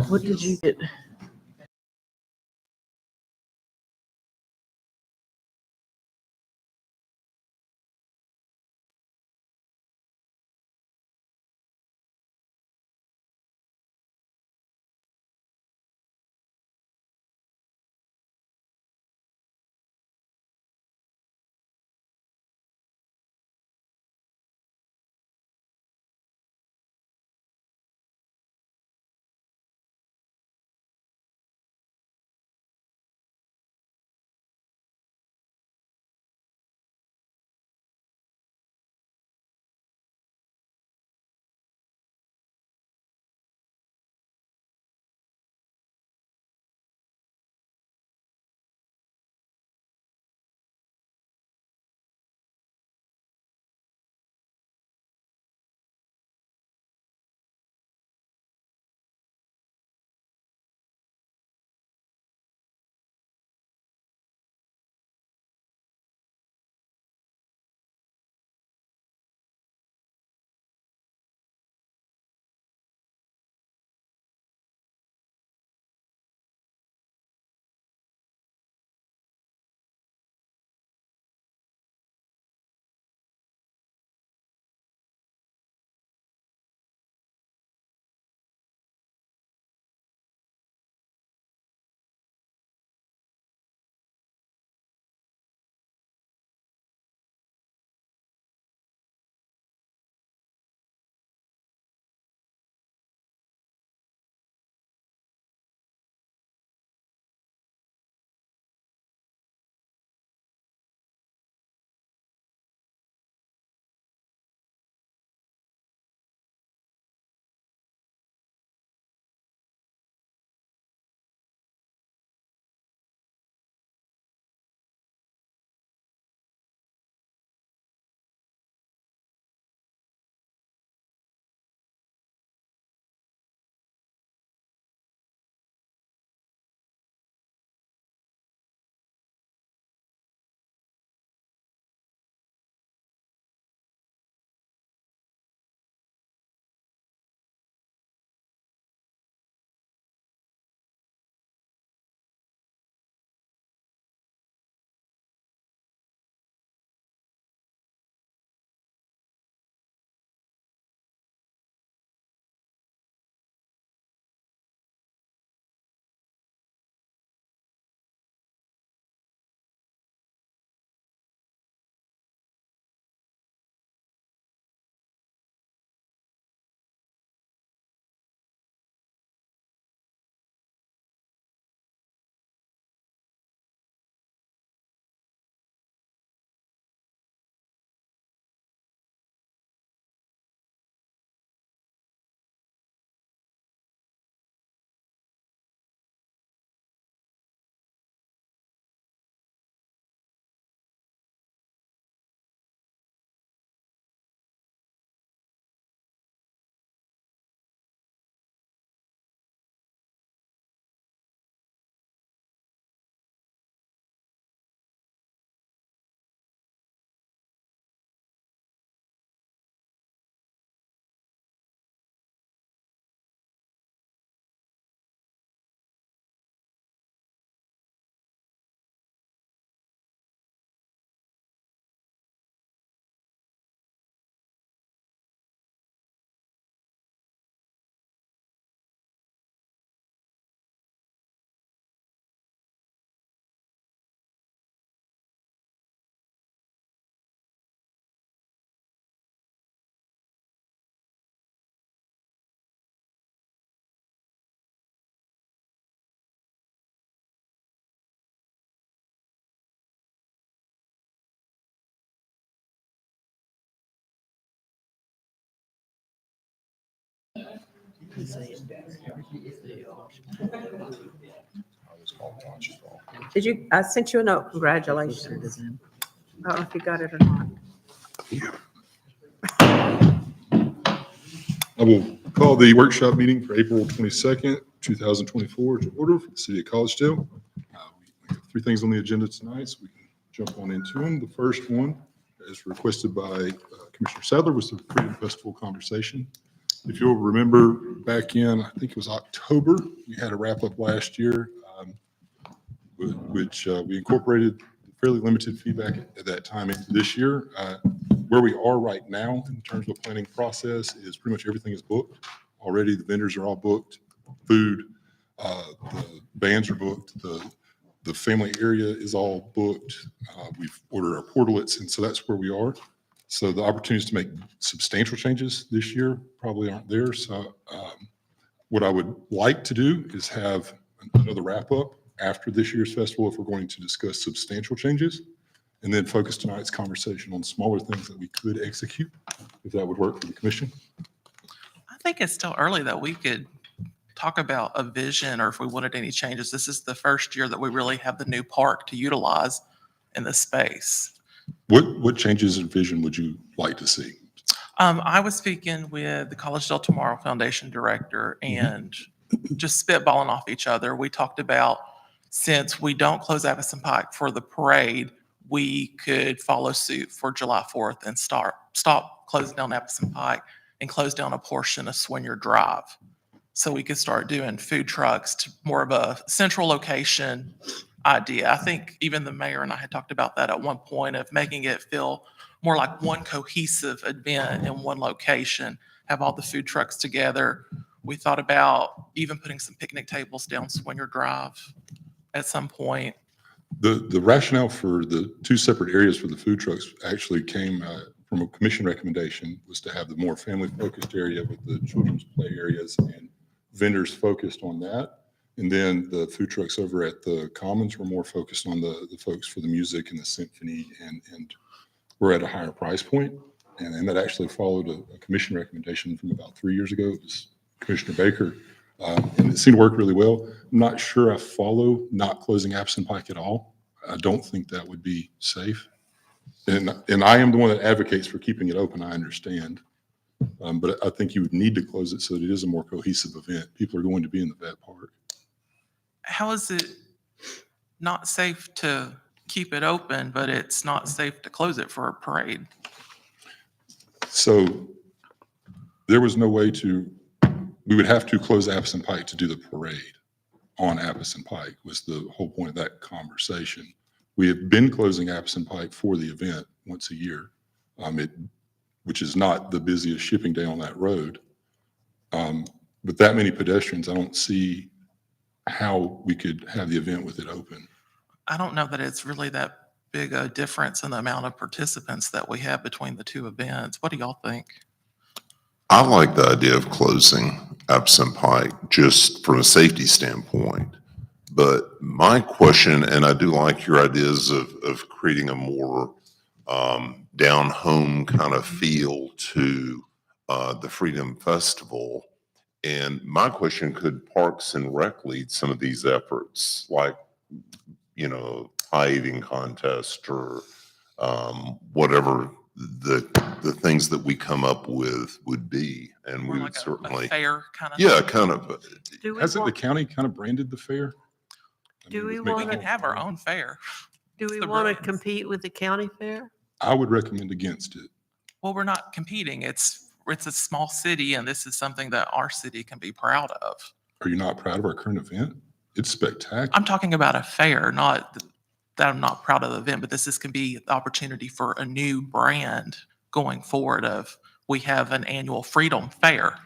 What did you get? Did you, I sent you a note, congratulations. I don't know if you got it or not. I will call the workshop meeting for April 22nd, 2024 to order for the city of Collegedale. We have three things on the agenda tonight, so we can jump on into them. The first one, as requested by Commissioner Sadler, was the Freedom Festival conversation. If you'll remember back in, I think it was October, we had a wrap up last year, which we incorporated fairly limited feedback at that time into this year. Where we are right now in terms of planning process is pretty much everything is booked already. The vendors are all booked, food, the bands are booked, the family area is all booked. We've ordered our portalets, and so that's where we are. So the opportunities to make substantial changes this year probably aren't there. So what I would like to do is have another wrap up after this year's festival if we're going to discuss substantial changes, and then focus tonight's conversation on smaller things that we could execute, if that would work for the commission. I think it's still early that we could talk about a vision or if we wanted any changes. This is the first year that we really have the new park to utilize in the space. What changes in vision would you like to see? I was speaking with the Collegedale Tomorrow Foundation director and just spitballing off each other. We talked about, since we don't close Addison Pike for the parade, we could follow suit for July 4th and stop closing down Addison Pike and close down a portion of Swinyer Drive. So we could start doing food trucks to more of a central location idea. I think even the mayor and I had talked about that at one point, of making it feel more like one cohesive event in one location, have all the food trucks together. We thought about even putting some picnic tables down Swinyer Drive at some point. The rationale for the two separate areas for the food trucks actually came from a commission recommendation, was to have the more family-focused area with the children's play areas and vendors focused on that. And then the food trucks over at the Commons were more focused on the folks for the music and the symphony, and we're at a higher price point. And that actually followed a commission recommendation from about 3 years ago. It was Commissioner Baker, and it seemed to work really well. I'm not sure I follow not closing Addison Pike at all. I don't think that would be safe. And I am the one that advocates for keeping it open, I understand. But I think you would need to close it so that it is a more cohesive event. People are going to be in the vet park. How is it not safe to keep it open, but it's not safe to close it for a parade? So there was no way we would have to close Addison Pike to do the parade on Addison Pike, was the whole point of that conversation. We have been closing Addison Pike for the event once a year, which is not the busiest shipping day on that road. With that many pedestrians, I don't see how we could have the event with it open. I don't know that it's really that big a difference in the amount of participants that we have between the two events. What do y'all think? I like the idea of closing Addison Pike just from a safety standpoint. But my question, and I do like your ideas of creating a more down home kind of feel to the Freedom Festival. And my question, could Parks and Rec lead some of these efforts, like, pie-eating contest or whatever the things that we come up with would be? And More we like would a certainly, fair kind of yeah, thing? kind of. Do we Hasn't the want, county kind of branded the fair? Do we with We wanna- can have our own fair. do we the want to Bruins. compete with the county fair? I would recommend against it. Well, we're not competing. It's a small city, and this is something that our city can be proud of. Are you not proud of our current event? It's spectacular. I'm talking about a fair, not that I'm not proud of the event, but this can be the opportunity for a new brand going forward of, we have an annual Freedom Fair.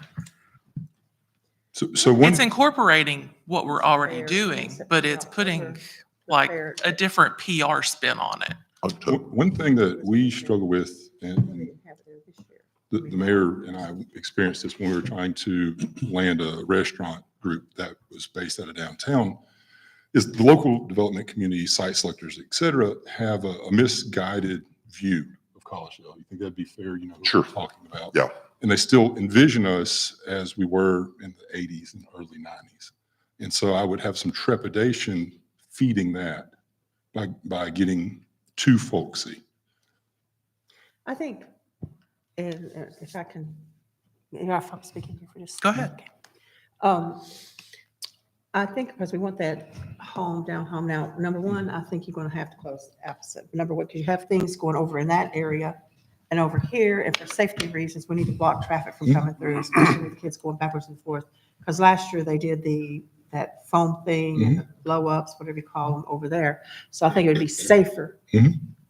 So one, It's incorporating what we're already Fair doing, in but it's October, putting the like fair- a different PR spin on it. October. one thing that we struggle with, We and didn't have it there this year. the mayor and I experienced this when we were trying to land a restaurant group that was based out of downtown, is the local development community, site selectors, et cetera, have a misguided view of Collegedale. You think that'd be fair? You know what Sure. I'm talking about. Yeah. And they still envision us as we were in the 80s and early 90s. And so I would have some trepidation feeding that by getting too folksy. I think, and if I can, if I'm speaking here for just. Go ahead. I think because we want that home now. Number one, I think you're going to have to close the opposite. Number one, because you have things going over in that area And over here, and for safety reasons, we need to block traffic from coming through, especially with kids going backwards and forth. Because last year they did that foam thing, and the blow ups, whatever you call them, over there. So I think it would be safer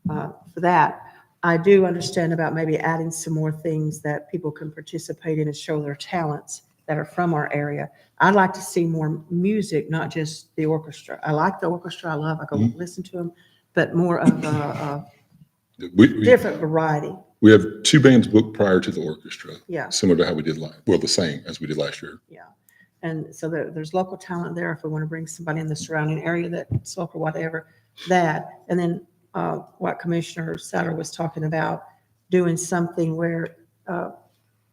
for that. I do understand about maybe adding some more things that people can participate in and show their talents that are from our area. I'd like to see more music, not just the orchestra. I like the orchestra. I go listen to them, but more of a We different variety. we have 2 bands booked prior to the orchestra. Yeah. Similar to how we did the same as we did last year. Yeah. And so there's local talent there if we want to bring somebody in the surrounding area that's local, whatever, that. And then what Commissioner Sutter was talking about, doing something where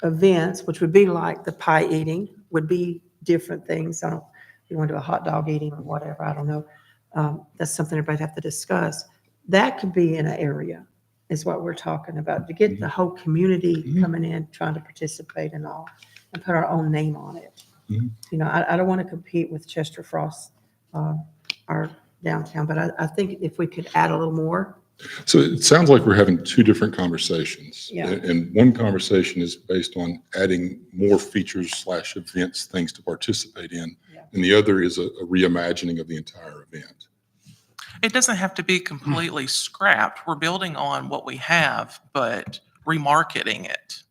events, which would be like the pie eating, would be different things. I don't, if you want to do a hot dog eating or whatever, I don't know. That's something everybody'd have to discuss. That could be in an area, is what we're talking about, to get the whole community coming in, trying to participate and all, and put our own name on it. You know, I don't want to compete with Chester Frost, our downtown, but I think if we could add a little more. So it sounds like we're having 2 different conversations. Yeah. And one conversation is based on adding more features / events, things to participate in. Yeah. And the other is a reimagining of the entire event. It doesn't have to be completely scrapped. We're building on what we have, but remarketing it.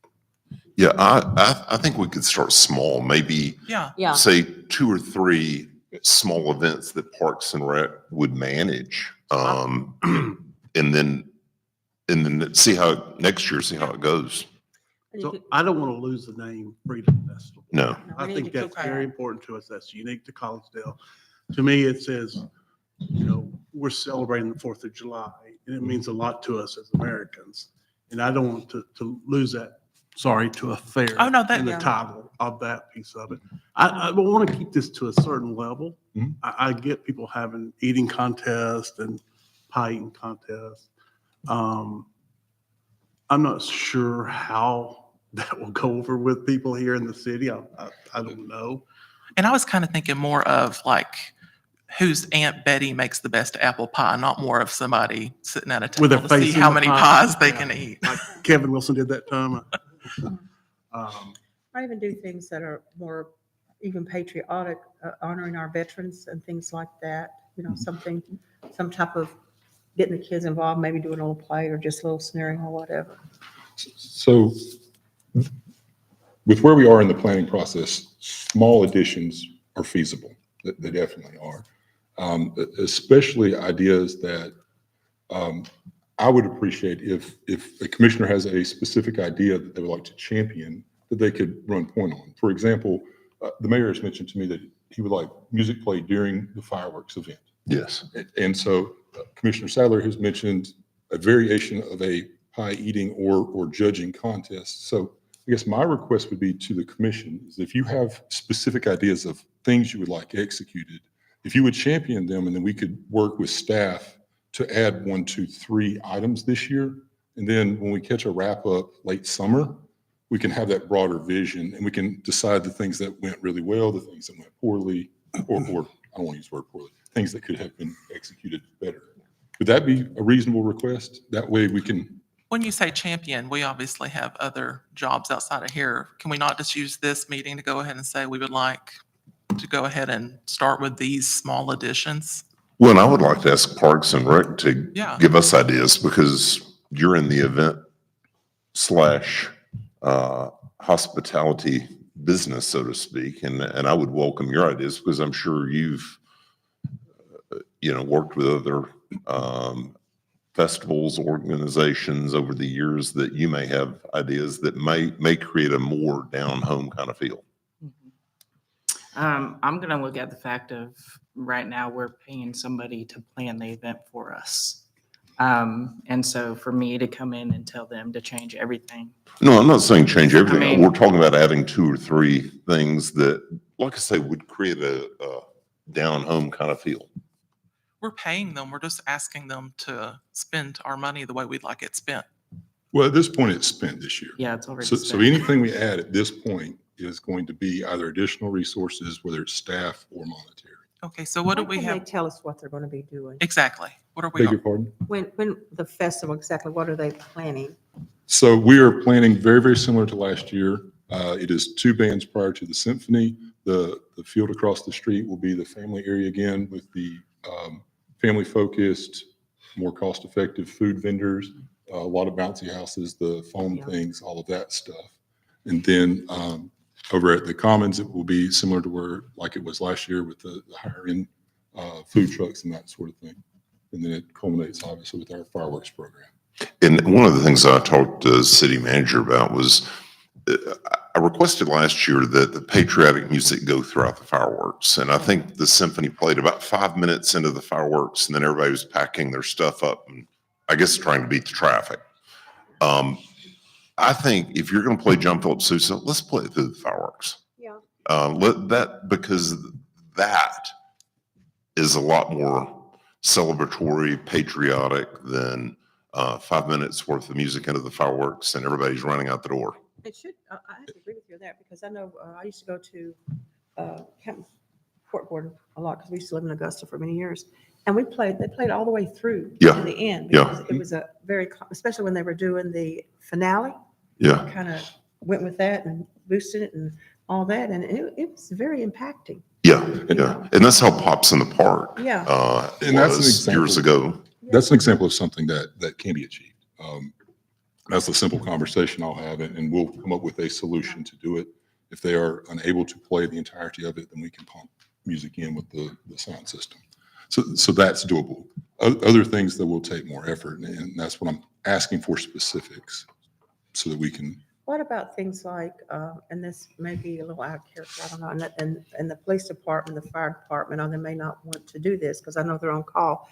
Yeah, I think we could start small, maybe Yeah. say 2 or 3 small events that Parks and Rec would manage. And then see how next year, see how it goes. And you So could- I don't want to lose the name Freedom Festival. No. no, I we need think to that's keep very important to us. That's unique to Collegedale. To me, it says, you know, we're celebrating the 4th of July, and it means a lot to us as Americans. And I don't want to lose that, to a fair Oh, no, that- in the Yeah. title of that piece of it. I want to keep this to a certain level. Mhm. I get people having eating contests and pie eating contests. I'm not sure how that will go over with people here in the city. I don't know. And I was kind of thinking more of like, whose Aunt Betty makes the best apple pie, not more of somebody sitting at a With their table to see face in how the many pie. pies they Yeah. can eat. Like Kevin Wilson did that time. Or even do things that are more even patriotic, honoring our veterans and things like that. You know, something, some type of getting the kids involved, maybe doing a little play or just a little scenario or whatever. So with where we are in the planning process, small additions are feasible. They definitely are. Especially ideas that I would appreciate if a commissioner has a specific idea that they would like to champion, that they could run point on. For example, the mayor has mentioned to me that he would like music played during the fireworks event. Yes. And so Commissioner Sadler has mentioned a variation of a pie eating or judging contest. So I guess my request would be to the commission is if you have specific ideas of things you would like executed, if you would champion them, and then we could work with staff to add 1, 2, 3 items this year. And then when we catch a wrap up late summer, we can have that broader vision and we can decide the things that went really well, the things that went poorly, or I don't want to use the word poorly, things that could have been executed better. Would that be a reasonable request? That way we can. When you say champion, we obviously have other jobs outside of here. Can we not just use this meeting to go ahead and say we would like to go ahead and start with these small additions? Well, and I would like to ask Parks and Rec to Yeah. give us ideas because you're in the event / hospitality business, so to speak. And I would welcome your ideas because I'm sure you've, worked with other festivals, organizations over the years that you may have ideas that may create a more down home kind of feel. I'm going to look at the fact of right now we're paying somebody to plan the event for us. And so for me to come in and tell them to change everything. No, I'm not saying change everything. mean- We're talking about adding 2 or 3 things that, like I say, would create a down home kind of feel. We're paying them. We're just asking them to spend our money the way we'd like it spent. Well, at this point, it's spent this year. Yeah, it's already So spent. anything we add at this point is going to be either additional resources, whether it's staff or monetary. Okay, so what do we When can they have? tell us what they're going to be doing? Exactly. What are we? Beg your pardon? When the festival, exactly, what are they planning? So we are planning very, very similar to last year. It is 2 bands prior to the symphony. The field across the street will be the family area again with the family-focused, more cost-effective food vendors, a lot of bouncy houses, the foam things, all of that stuff. And then over at the Commons, it will be similar to where, like it was last year with the higher-end food trucks and that sort of thing. And then it culminates obviously with our fireworks program. And one of the things I talked to the city manager about was I requested last year that the patriotic music go throughout the fireworks. And I think the symphony played about 5 minutes into the fireworks, and then everybody was packing their stuff up and I guess trying to beat the traffic. I think if you're going to play John Philip Sousa, let's play it through the fireworks. Yeah. Because that is a lot more celebratory, patriotic than 5 minutes worth of music into the fireworks and everybody's running out the door. It should, I have to agree with you on that, because I know, I used to go to Captain Court Board a lot, because we used to live in Augusta for many years. And they played all the way through Yeah, to the end. yeah. Because it was a very, especially when they were doing the finale, Yeah. kind of went with that and boosted it and all that. And it was very impacting. Yeah, yeah. And that's how Pops in the Park Yeah. And that's an was example. years ago. That's an example of something that can be achieved. That's a simple conversation I'll have, and we'll come up with a solution to do it. If they are unable to play the entirety of it, then we can pump music in with the sound system. So that's doable. Other things that will take more effort, and that's what I'm asking for specifics so that we can. What about things like, and this may be a little out of character, I don't know, and the police department, the fire department, or they may not want to do this because I know they're on call,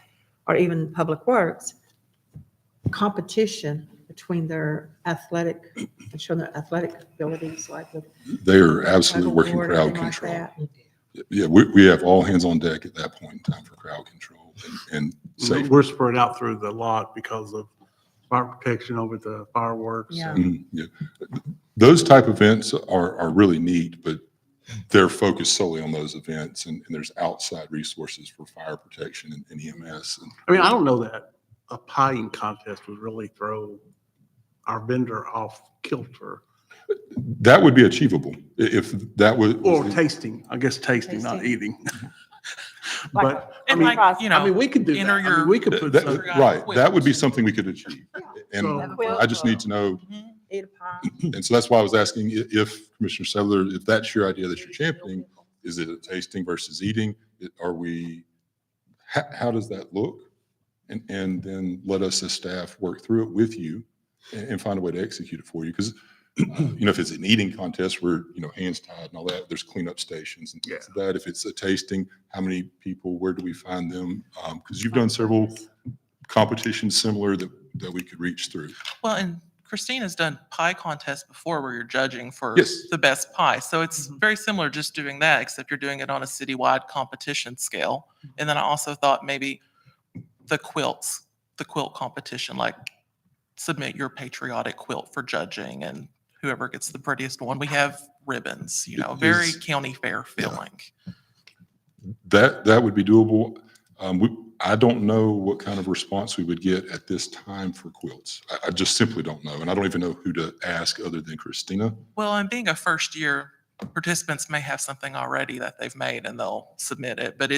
or even public works, competition between their athletic, and showing their athletic abilities, like with. They are absolutely working Award, crowd anything like control. that. Yeah, we have all hands on deck at that point in time for crowd control and safety. We're spread out through the lot because of fire protection over the fireworks. Yeah. Yeah. Those type events are really neat, but they're focused solely on those events, and there's outside resources for fire protection and EMS. I mean, I don't know that a pieing contest would really throw our vendor off kilter. That would be achievable if that was. Or tasting, I guess tasting, not Tasting. eating. Like But, I And mean, like, you know, I mean, we could do that. enter I mean, your- we could put That- some, Right, that would be something we could achieve. And So- I just need to know, Eat a pie. and so that's why I was asking if Commissioner Sedler, if that's your idea that you're championing, is it a tasting versus eating? Are we, how does that look? And then let us as staff work through it with you and find a way to execute it for you. Because, if it's an eating contest where, hands tied and all that, there's cleanup stations and things like that. If it's a tasting, how many people, where do we find them? Because you've done several competitions similar that we could reach through. Well, and Christina's done pie contests before where you're judging for Yes. the best pie. So it's very similar just doing that, except you're doing it on a citywide competition scale. And then I also thought maybe the quilt competition, like submit your patriotic quilt for judging, and whoever gets the prettiest one, we have ribbons, very Is- county fair feeling. That would be doable. I don't know what kind of response we would get at this time for quilts. I just simply don't know. And I don't even know who to ask other than Christina. Well, and being a first year, participants may have something already that they've made and they'll submit it. But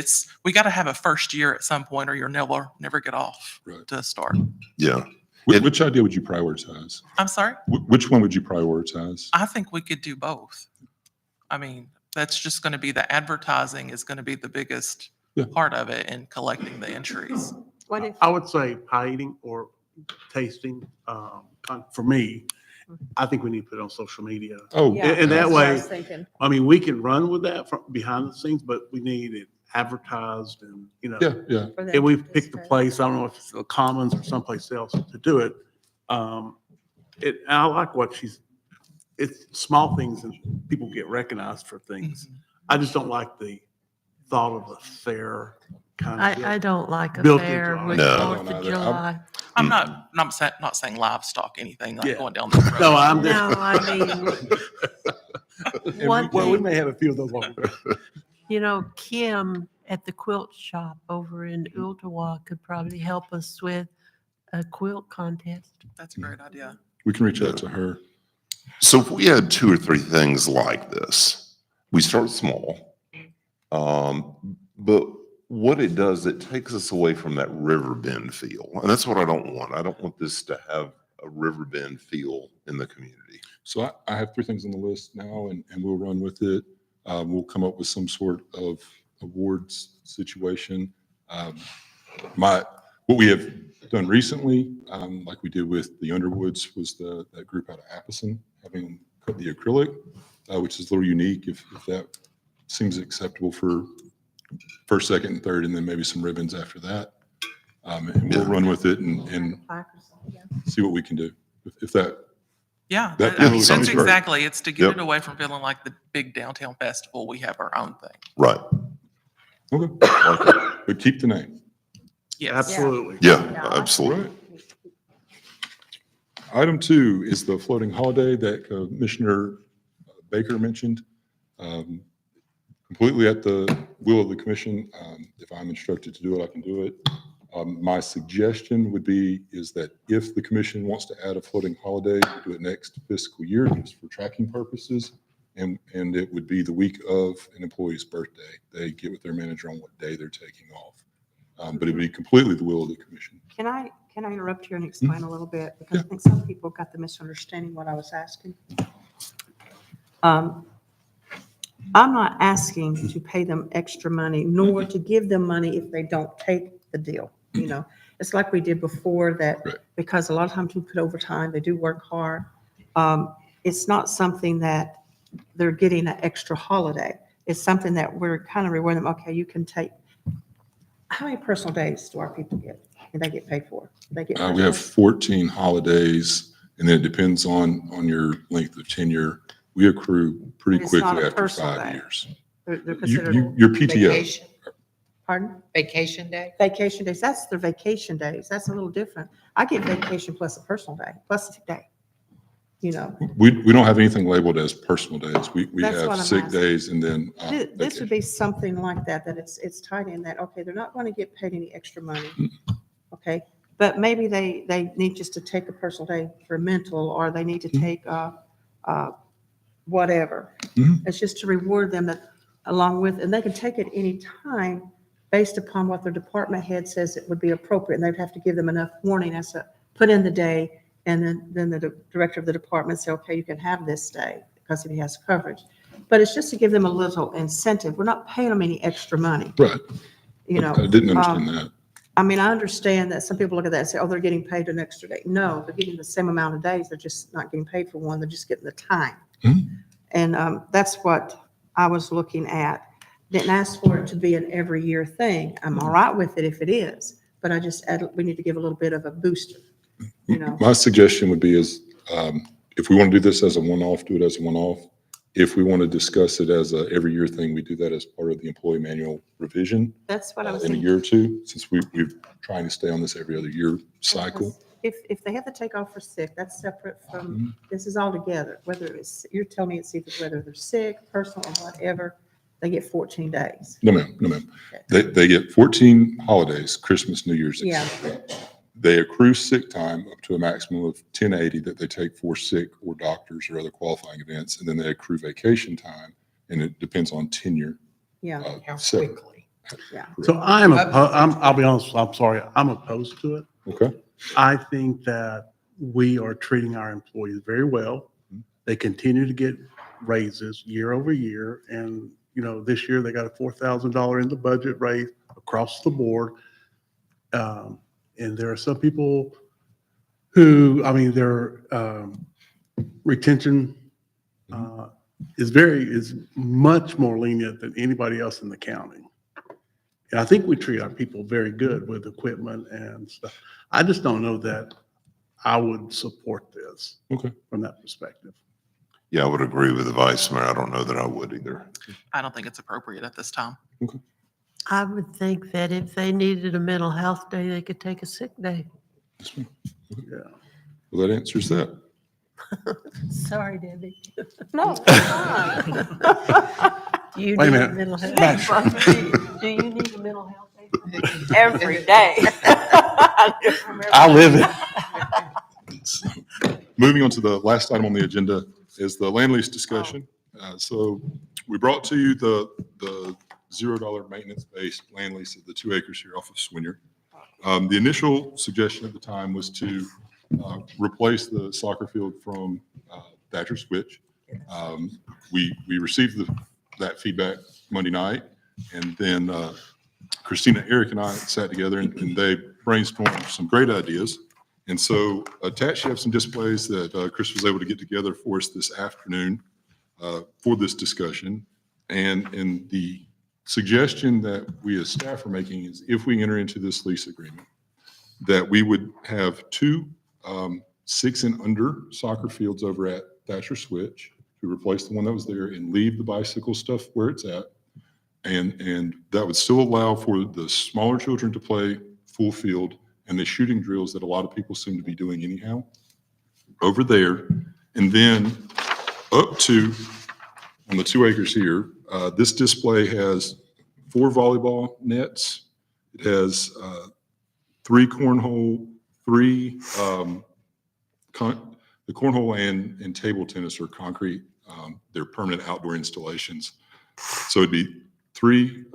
we got to have a first year at some point or you'll never get off Right. to start. Yeah. Which idea would you prioritize? I'm sorry? Which one would you prioritize? I think we could do both. I mean, that's just going to be the advertising is going to be the biggest Yeah. part of it and collecting the entries. What if, I would say pie eating or tasting, for me, I think we need to put it on social media. Oh, yeah, and that that's what I way- was thinking. I mean, we can run with that from behind the scenes, but we need it advertised and, yeah, yeah. For them and we've to picked the participate. place, I don't know if it's the Commons or someplace else to do it. And I like it's small things and people get recognized for things. I just don't like the thought of a fair kind of. I don't like a Built into fair our- with No. 4th No, of no, July. I'm not saying livestock, anything like Yeah. going down the road. No, I'm No, just. I mean, one Well, we thing, may have a few of those. on- Kim at the quilt shop over in Ooltewah could probably help us with a quilt contest. That's a great idea. We can reach out to her. So if we had 2 or 3 things like this, we start small. But what it does, it takes us away from that river bend feel. And that's what I don't want. I don't want this to have a river bend feel in the community. So I have 3 things on the list now, and we'll run with it. We'll come up with some sort of awards situation. What we have done recently, like we did with the Underwoods, was that group out of Appleton having cut the acrylic, which is a little unique. If that seems acceptable for first, second, and third, and then maybe some ribbons after that, and we'll run with it and see what we can do. If that Yeah, That I mean, sounds that's great. exactly, it's to get Yep. it away from feeling like the big downtown festival. We have our own thing. Right. okay, but keep the name. Yes. Absolutely. Yeah, Yeah, I- absolutely. Item 2 is the floating holiday that Commissioner Baker mentioned. Completely at the will of the commission. If I'm instructed to do it, I can do it. My suggestion would be is that if the commission wants to add a floating holiday, do it next fiscal year just for tracking purposes. And it would be the week of an employee's birthday. They get with their manager on what day they're taking off. But it'd be completely the will of the commission. Can I interrupt here and explain a little bit? Because I think some people got the misunderstanding what I was asking. I'm not asking to pay them extra money, nor to give them money if they don't take the deal. You know, it's like we did before that, Right. because a lot of times we put overtime, they do work hard. It's not something that they're getting an extra holiday. It's something that we're kind of rewarding them. Okay, you can take. How many personal days do our people get? And they get paid for? They get. We have personal? 14 holidays, and then it depends on your length of tenure. We accrue pretty But it's not quickly a after personal 5 day. years. They're considered. Your PTO. Vacation, Pardon? vacation day? Vacation days, that's their vacation days. That's a little different. I get vacation plus a personal day, plus a sick day. You know, We don't have anything labeled as personal days. We That's what have I'm sick asking. days and then. this would vacation. be something like that, that it's tied in that, okay, they're not going to get paid any extra money. Okay, but maybe they need just to take a personal day for mental, or they need to take whatever. Mhm. It's just to reward them that along with, and they can take it any time based upon what their department head says it would be appropriate. And they'd have to give them enough warning as to put in the day. And then the director of the department say, okay, you can have this day because if he has coverage. But it's just to give them a little incentive. We're not paying them any extra money, Right. you know. I didn't understand that. I mean, I understand that some people look at that and say, oh, they're getting paid an extra day. No, they're getting the same amount of days. They're just not getting paid for one. They're just getting the time. Mhm. And that's what I was looking at. Didn't ask for it to be an every year thing. I'm all right with it if it is, but I just add, we need to give a little bit of a booster, you know. My suggestion would be is, if we want to do this as a one-off, do it as a one-off. If we want to discuss it as a every year thing, we do that as part of the employee manual revision That's what I was in a thinking. year or two, since we're trying to stay on this every other year cycle. If they have to take off for sick, that's separate Mm-hmm. from, this is all together. Whether it's, you're telling me it's either whether they're sick, personal, or whatever, they get 14 days. No, ma'am, no, ma'am. They get 14 holidays, Christmas, New Year's. Yeah. They accrue sick time up to a maximum of 1080 that they take for sick or doctors or other qualifying events. And then they accrue vacation time, and it depends on tenure. Yeah, How So- quickly? yeah. So I'll be honest, I'm sorry, I'm opposed to it. Okay. I think that we are treating our employees very well. They continue to get raises year over year. And, you know, this year they got a $4,000 in the budget raise across the board. And there are some people who, I mean, their retention is much more lenient than anybody else in the county. And I think we treat our people very good with equipment and stuff. I just don't know that I would support this Okay. from that perspective. Yeah, I would agree with the vice mayor. I don't know that I would either. I don't think it's appropriate at this time. I would think that if they needed a mental health day, they could take a sick day. Yeah. Well, that answers that. Sorry, Debbie. No. Do you Wait a need a minute. mental health? Smash. Do you need a mental health day? Every day. I live it. moving on to the last item on the agenda is the land lease discussion. So we brought to you the $0 maintenance-based land lease of the 2 acres here off of Swinier. The initial suggestion at the time was to replace the soccer field from Thatcher Switch. We received that feedback Monday night, and then Christina, Eric, and I sat together and they brainstormed some great ideas. And so attached, you have some displays that Chris was able to get together for us this afternoon for this discussion. And the suggestion that we as staff are making is if we enter into this lease agreement, that we would have 2 6 and under soccer fields over at Thatcher Switch to replace the one that was there and leave the bicycle stuff where it's at. And that would still allow for the smaller children to play full field and the shooting drills that a lot of people seem to be doing anyhow over there. And then up to, on the 2 acres here, this display has 4 volleyball nets. It has 3 cornhole, 3, the cornhole and table tennis are concrete. They're permanent outdoor installations. So it'd be 3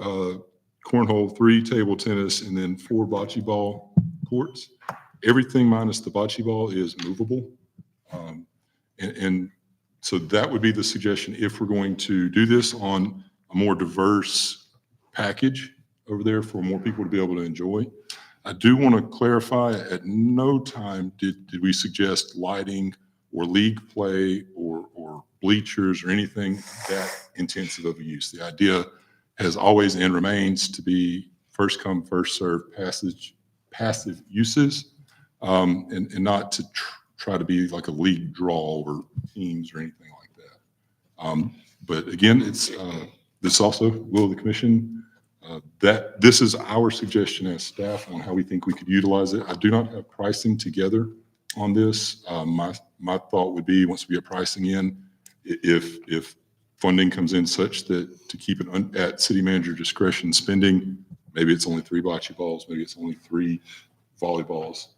cornhole, 3 table tennis, and then 4 bocce ball courts. Everything minus the bocce ball is movable. And so that would be the suggestion if we're going to do this on a more diverse package over there for more people to be able to enjoy. I do want to clarify, at no time did we suggest lighting or league play or bleachers or anything that intensive of a use. The idea has always and remains to be first come, first served passive uses, and not to try to be like a league draw over teams or anything like that. But again, it's this also will the commission that this is our suggestion as staff on how we think we could utilize it. I do not have pricing together on this. My thought would be once we get pricing in, if funding comes in such that to keep it at city manager discretion spending, maybe it's only 3 bocce balls, maybe it's only 3 volleyballs,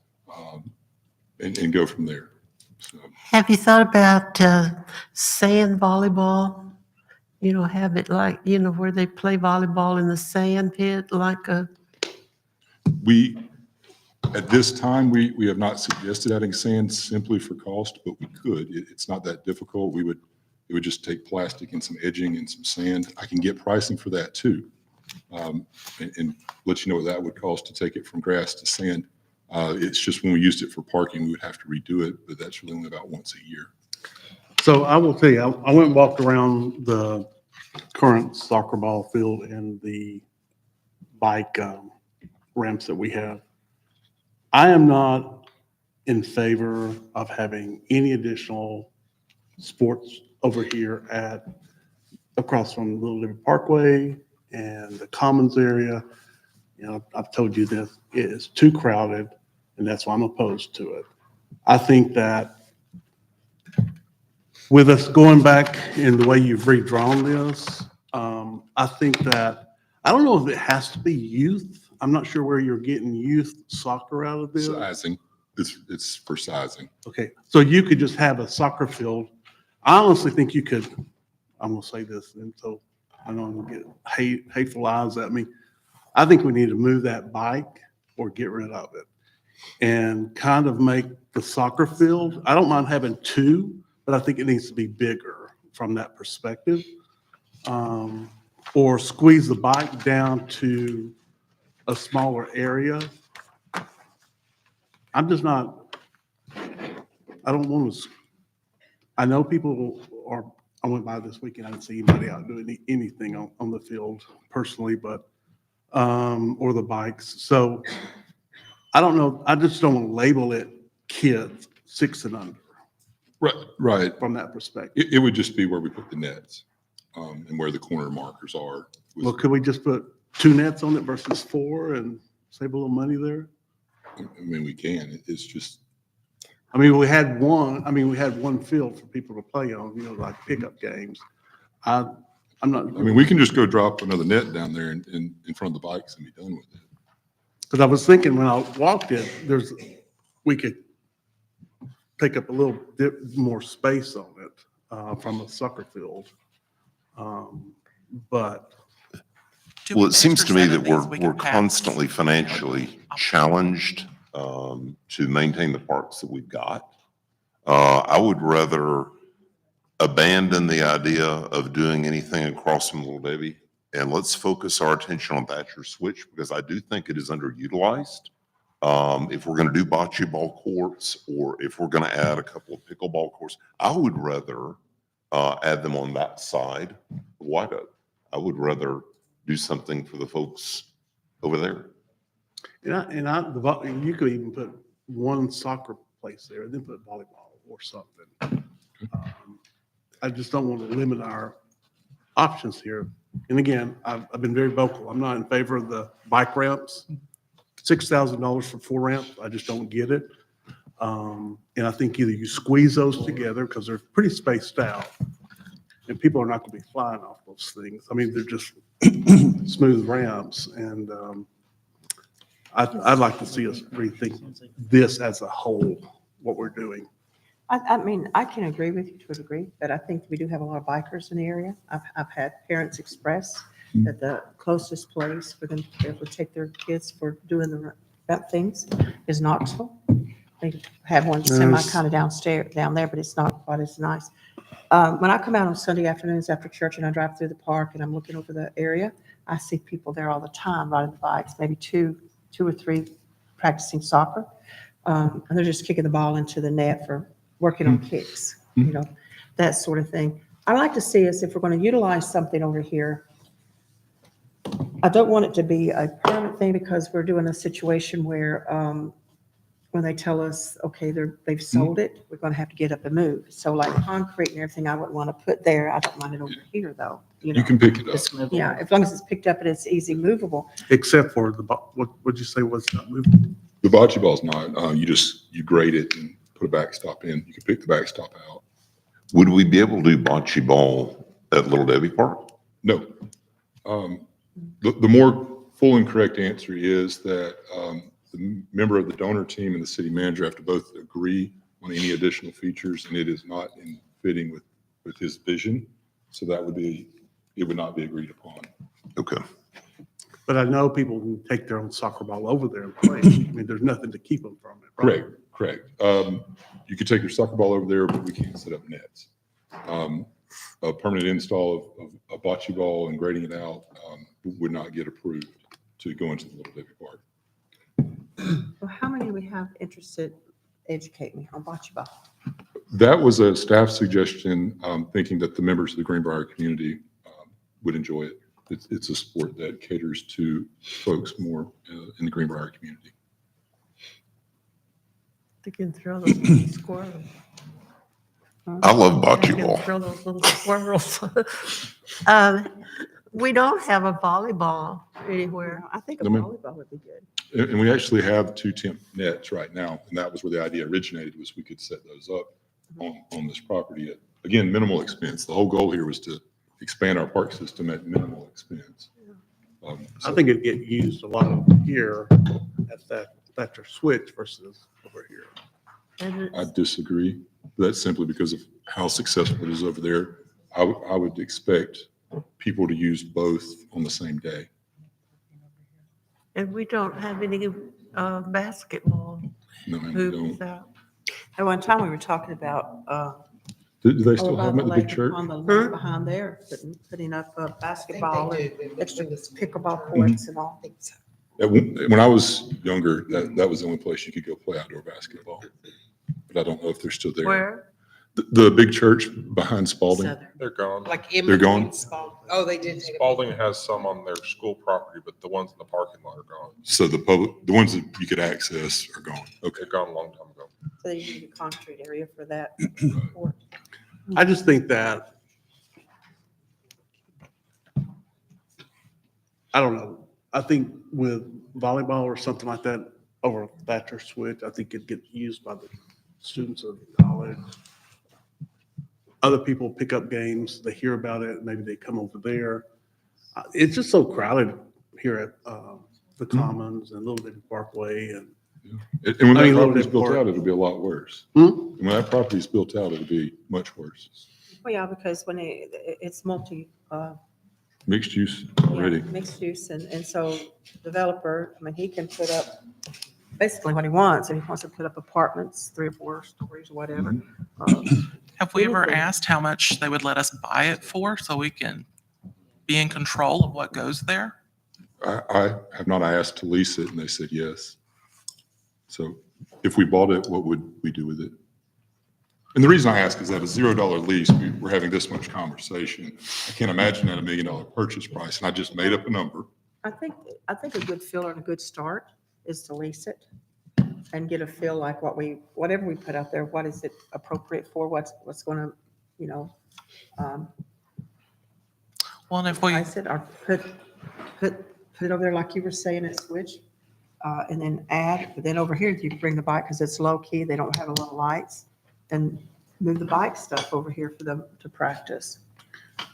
and go from there. So, Have you thought about sand volleyball? You know, have it like, you know, where they play volleyball in the sand pit, like a, at this time, we have not suggested adding sand simply for cost, but we could. It's not that difficult. It would just take plastic and some edging and some sand. I can get pricing for that too, and let you know what that would cost to take it from grass to sand. It's just when we used it for parking, we would have to redo it, but that's really only about once a year. So I will tell you, I went and walked around the current soccer ball field and the bike ramps that we have. I am not in favor of having any additional sports over here across from Little Liberty Parkway and the Commons area. You know, I've told you this, it is too crowded, and that's why I'm opposed to it. I think that with us going back in the way you've redrawn this, I think that, I don't know if it has to be youth. I'm not sure where you're getting youth soccer out of this. Sizing, it's for sizing. Okay, so you could just have a soccer field. I honestly think you could, I'm gonna say this, and so I know I'm gonna get hateful eyes at me. I think we need to move that bike or get rid of it and kind of make the soccer field. I don't mind having 2, but I think it needs to be bigger from that perspective. Or squeeze the bike down to a smaller area. I'm just not, I don't want to, I know people are, I went by this weekend, I didn't see anybody out doing anything on the field personally, but, or the bikes. So I don't know, I just don't want to label it kids 6 and under. Right. From that perspective. It would just be where we put the nets, and where the corner markers are. Well, could we just put 2 nets on it versus 4 and save a little money there? I mean, we can. It's just, I mean, we had one field for people to play on, you know, like pickup games. I'm not. I mean, we can just go drop another net down there in front of the bikes and be done with it. Because I was thinking when I walked it, we could take up a little bit more space on it from a soccer field. But Do Well, with it the seems extra to me 7 that things we we're can pass, constantly you know, financially challenged to maintain the parks that we've got. I would rather abandon the idea of doing anything across from Little Debbie, and let's focus our attention on Thatcher Switch, because I do think it is underutilized. If we're going to do bocce ball courts, or if we're going to add a couple of pickleball courts, I would rather add them on that side of White Oak. I would rather do something for the folks over there. and you could even put one soccer place there and then put volleyball or something. I just don't want to limit our options here. And again, I've been very vocal. I'm not in favor of the bike ramps. $6,000 for 4 ramps, I just don't get it. And I think either you squeeze those together because they're pretty spaced out, and people are not going to be flying off those things. I mean, they're just smooth ramps, and I'd like to see us rethink this as a whole, what we're doing. I mean, I can agree with you to a degree, but I think we do have a lot of bikers in the area. I've had parents express that the closest place for them to be able to take their kids for doing that things is Knoxville. They have one semi kind of downstairs, down there, but it's not quite as nice. When I come out on Sunday afternoons after church and I drive through the park and I'm looking over the area, I see people there all the time riding the bikes, maybe two or three practicing soccer. And they're just kicking the ball into the net for working on kicks, you know, that sort of thing. I like to see us, if we're going to utilize something over here, I don't want it to be a permanent thing, because we're doing a situation where when they tell us, okay, they've sold it, we're going to have to get up and move. So like concrete and everything, I wouldn't want to put there. I don't mind it over here, though. You can pick it up. It's movable. Yeah, as long as it's picked up and it's easy movable. Except for what'd you say was not moving? The bocce ball's not. You grade it and put a backstop in. You can pick the backstop out. Would we be able to do bocce ball at Little Debbie Park? No. The more full and correct answer is that the member of the donor team and the city manager have to both agree on any additional features, and it is not in fitting with his vision. So it would not be agreed upon. Okay. But I know people can take their own soccer ball over there and play. I mean, there's nothing to keep them from it, right? Correct. You could take your soccer ball over there, but we can't set up nets. A permanent install of a bocce ball and grading it out would not get approved to go into the Little Debbie Park. Well, how many do we have interested? Educate me on bocce ball. That was a staff suggestion, thinking that the members of the Greenbrier community would enjoy it. It's a sport that caters to folks more in the Greenbrier community. They can throw those little squirrels. I love They bocce can ball. throw those little squirrels. We don't have a volleyball anywhere. I think a No, ma'am. volleyball would be good. And we actually have 2 temp nets right now, and that was where the idea originated, was we could set those up on this property at, again, minimal expense. The whole goal here was to expand our park system at minimal expense. I think it'd get used a lot over here at Thatcher Switch versus over here. And I disagree. That's simply because of how successful it is over there. I would expect people to use both on the same day. and we don't have any basketball No, ma'am, we hoops don't. out. At one time, we were talking about, Do they over still by have them the at the big lake, church? on the lake behind there, putting up basketball and extra pickleball courts and all. When I was younger, that was the only place you could go play outdoor basketball. But I don't know if they're still there. Where? The big church behind Spalding. Southern. They're gone. Like in They're gone? between Spalding. Oh, they did take it. Spalding has some on their school property, but the ones in the parking lot are gone. So the ones that you could access are gone. Okay. They're gone a long time ago. So they need a concrete area for that court. I just think that, I don't know, I think with volleyball or something like that over Thatcher Switch, I think it'd get used by the students of college. Other people pick up games, they hear about it, maybe they come over there. It's just so crowded here at the Commons and Little Debbie Parkway, and And when I that mean, Little property's Bit built Park. out, it'll be a lot worse. Hmm? And when that property's built out, it'll be much worse. Well, yeah, because when it's multi, Mixed use yeah, already. mixed use, and so developer, I mean, he can put up basically what he wants, and he wants to put up apartments, 3 or 4 stories or whatever. Have we ever Anything. asked how much they would let us buy it for so we can be in control of what goes there? I have not asked to lease it, and they said yes. So if we bought it, what would we do with it? And the reason I ask is that a $0 lease, we're having this much conversation. I can't imagine that $1 million purchase price, and I just made up a number. I think a good feel and a good start is to lease it and get a feel like whatever we put out there, what is it appropriate for, what's going to, you know, Well, and if we, I said, or put it over there like you were saying at Switch, and then add, but then over here, you can bring the bike because it's low key, they don't have a lot of lights, and move the bike stuff over here for them to practice.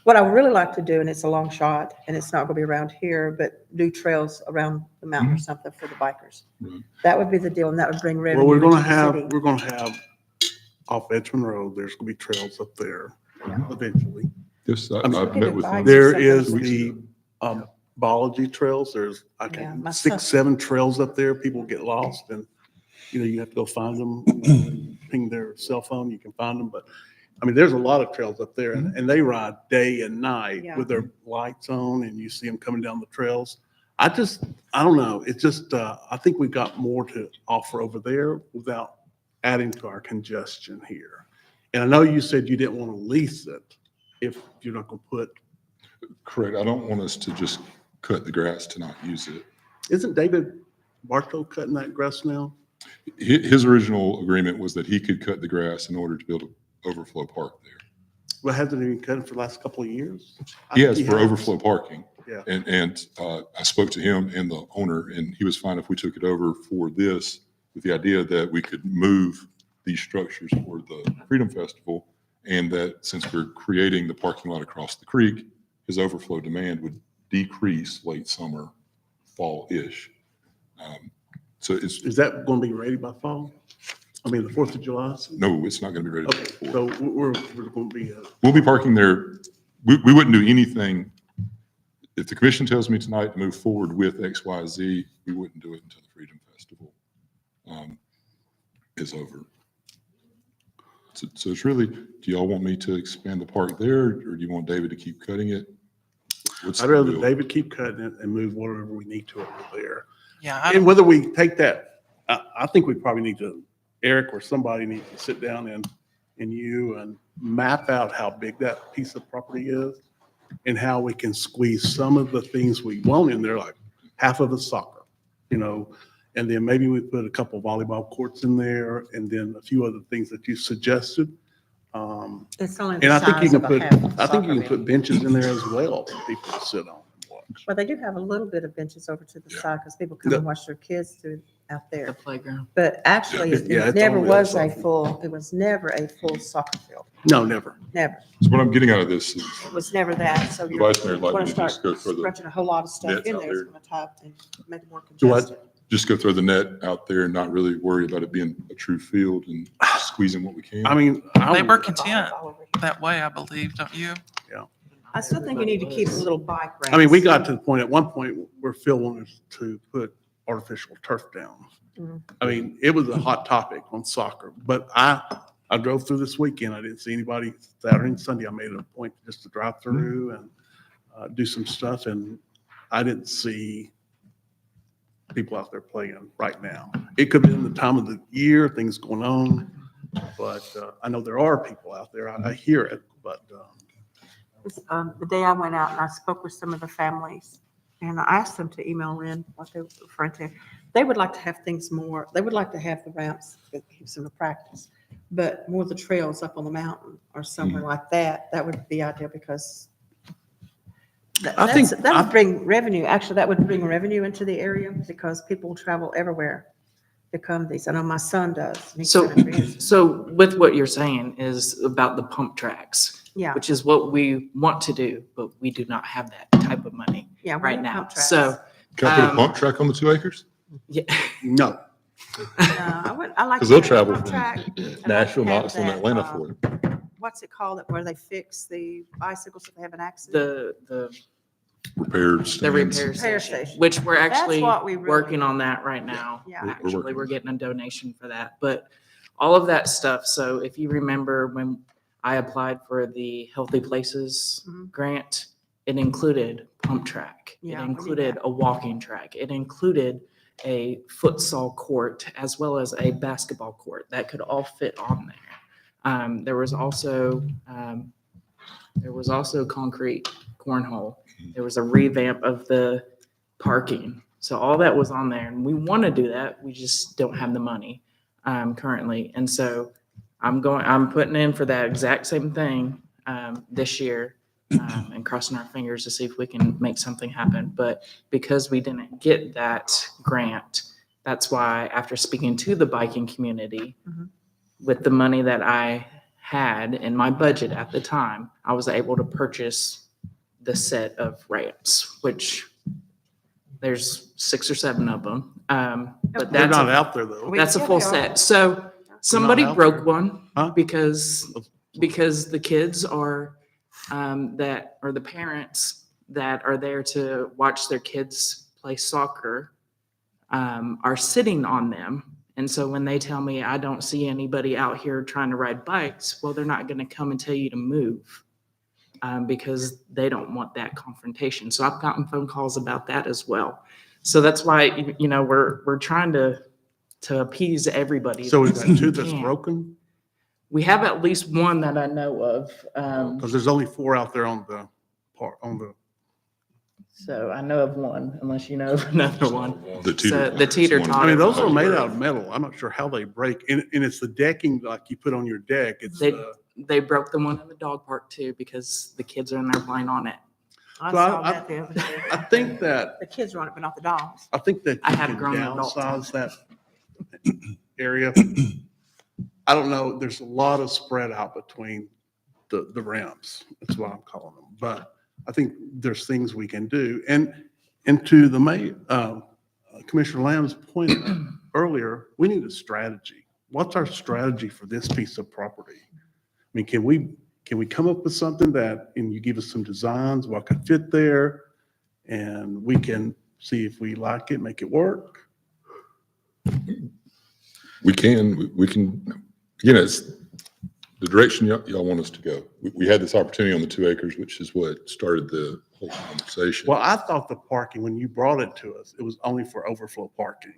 What I would really like to do, and it's a long shot, and it's not gonna be around here, but do trails around the mountain or something for the bikers. Right. That would be the deal, and that would bring Well, revenue into the city. we're gonna have off Edgemond Road, there's gonna be trails up there eventually. Yes, I'm I've met with them. Bikes or There something. is the biology trails. There's, I Yeah, my think, son- 6, 7 trails up there. People get lost and, you have to go find them, ping their cell phone, you can find them. But, I mean, there's a lot of trails up there and they ride day and night Yeah. with their lights on and you see them coming down the trails. I don't know. It's just, I think we got more to offer over there without adding to our congestion here. And I know you said you didn't want to lease it if you're not going to put, Correct. I don't want us to just cut the grass to not use it. isn't David Bartow cutting that grass now? His original agreement was that he could cut the grass in order to build an overflow park there. Well, hasn't he been cutting for the last couple of years? I He think has for overflow parking. Yeah. And I spoke to him and the owner, and he was fine if we took it over for this, with the idea that we could move these structures for the Freedom Festival, and that since we're creating the parking lot across the creek, his overflow demand would decrease late summer, fall-ish. So it's, Is that going to be ready by fall? I mean, the 4th of July? no, it's not going to be ready Okay, before. so we're going to be, We'll be parking there. We wouldn't do anything. If the commission tells me tonight to move forward with XYZ, we wouldn't do it until the Freedom Festival is over. So it's really, do y'all want me to expand the park there, or do you want David to keep cutting it? What's I'd the rather deal? David keep cutting it and move whatever we need to over there. yeah, And whether we take that, I think we probably need to, Eric or somebody needs to sit down and you and map out how big that piece of property is and how we can squeeze some of the things we want in there, like half of the soccer, and then maybe we put a couple volleyball courts in there and then a few other things that you suggested. It's only And the I think you size can of a put, half I think soccer you can put field. benches in there as well for people to sit on and watch. Well, they do have a little bit of benches over to the Yeah. side because people come and watch their kids through out The there. playground. But actually, Yeah, it it's never on the other was a side. full, it was never a full soccer field. No, never. Never. So what I'm getting out of this is, It was never that. So The you're Vice Mayor would like going me to to just start go for the stretching a whole lot of stuff nets in out there. It's there. going to type and make it more Do what? congested. just go throw the net out there and not really worry about it being a true field and squeezing what we can. I mean, they were content All over here. that way, I believe, don't you? I still think you need to keep a little bike rack. I mean, we got to the point, at one point, where Phil wanted to put artificial turf down. Mhm. I mean, it was a hot topic on soccer, but I drove through this weekend. I didn't see anybody Saturday and Sunday. I made it a point just to drive through and do some stuff, and I didn't see people out there playing right now. It could have been the time of the year, things going on, but I know there are people out there. I hear it, but The day I went out and I spoke with some of the families and I asked them to email in what they were referring to. They would like to have things more, they would like to have the ramps that keeps them to practice, but more the trails up on the mountain or somewhere like that. That would be ideal because I think- that would bring revenue. Actually, that would bring revenue into the area because people travel everywhere to come these. I know my son does. He's So, got a trans- so with what you're saying is about the pump tracks, Yeah, which is what we want to do, but we do not have that type of money yeah. we right need now. pump tracks. So, Can I put a um, pump track on the 2 acres? yeah, no. I like. Because they'll the travel pump track. from I'd like to Nashville, have Knoxville, and that, Atlanta for it. What's it called, where they fix the bicycles if they have an accident? The Repairs. the repair Repair station, station. which we're That's actually what we really working on need. that right now. Yeah. We're Actually, working we're on getting a donation for that, but all of that stuff. So if you remember when I applied for the Healthy Places Mhm. grant, it included pump track. It Yeah, we need included that. a walking track. It included a futsal court as well as a basketball court that could all fit on there. There was also concrete cornhole. There was a revamp of the parking. So all that was on there, and we want to do that. We just don't have the money currently. And so I'm putting in for that exact same thing this year and crossing our fingers to see if we can make something happen. But because we didn't get that grant, that's why after speaking to the biking community, Mhm. with the money that I had in my budget at the time, I was able to purchase the set of ramps, which there's 6 or 7 of them. But They're that's not a, out there though. that's a Yeah, full they are. set. So somebody out broke there. one Huh? because the kids are that or the parents that are there to watch their kids play soccer are sitting on them. And so when they tell me I don't see anybody out here trying to ride bikes, well, they're not going to come and tell you to move because they don't want that confrontation. So I've gotten phone calls about that as well. So that's why we're trying to appease everybody. So is as that best two we that's can. broken? We have at least one that I know of. Because there's only 4 out there on the part, on the, So I know of one, unless you know of another one. The teeter. So the teeter totters, totter. I mean, those are Otter. made out of metal. I'm not sure how they break. And it's the decking like you put on your deck. It's They- the, They broke the one in the dog park too because the kids are in there playing on it. I So saw I- that the other day. I think that, The kids run it, but not the dogs. I think that I you have can grown adults on downsize that area. I don't know, there's a lot of spread out between the ramps. That's what I'm calling them. But I think there's things we can do. And to the Commissioner Lamb's point earlier, we need a strategy. What's our strategy for this piece of property? I mean, can we come up with something that, and you give us some designs, what could fit there, and we can see if we like it, make it work? We can, again, it's the direction y'all want us to go. We had this opportunity on the 2 acres, which is what started the whole conversation. Well, I thought the parking, when you brought it to us, it was only for overflow parking.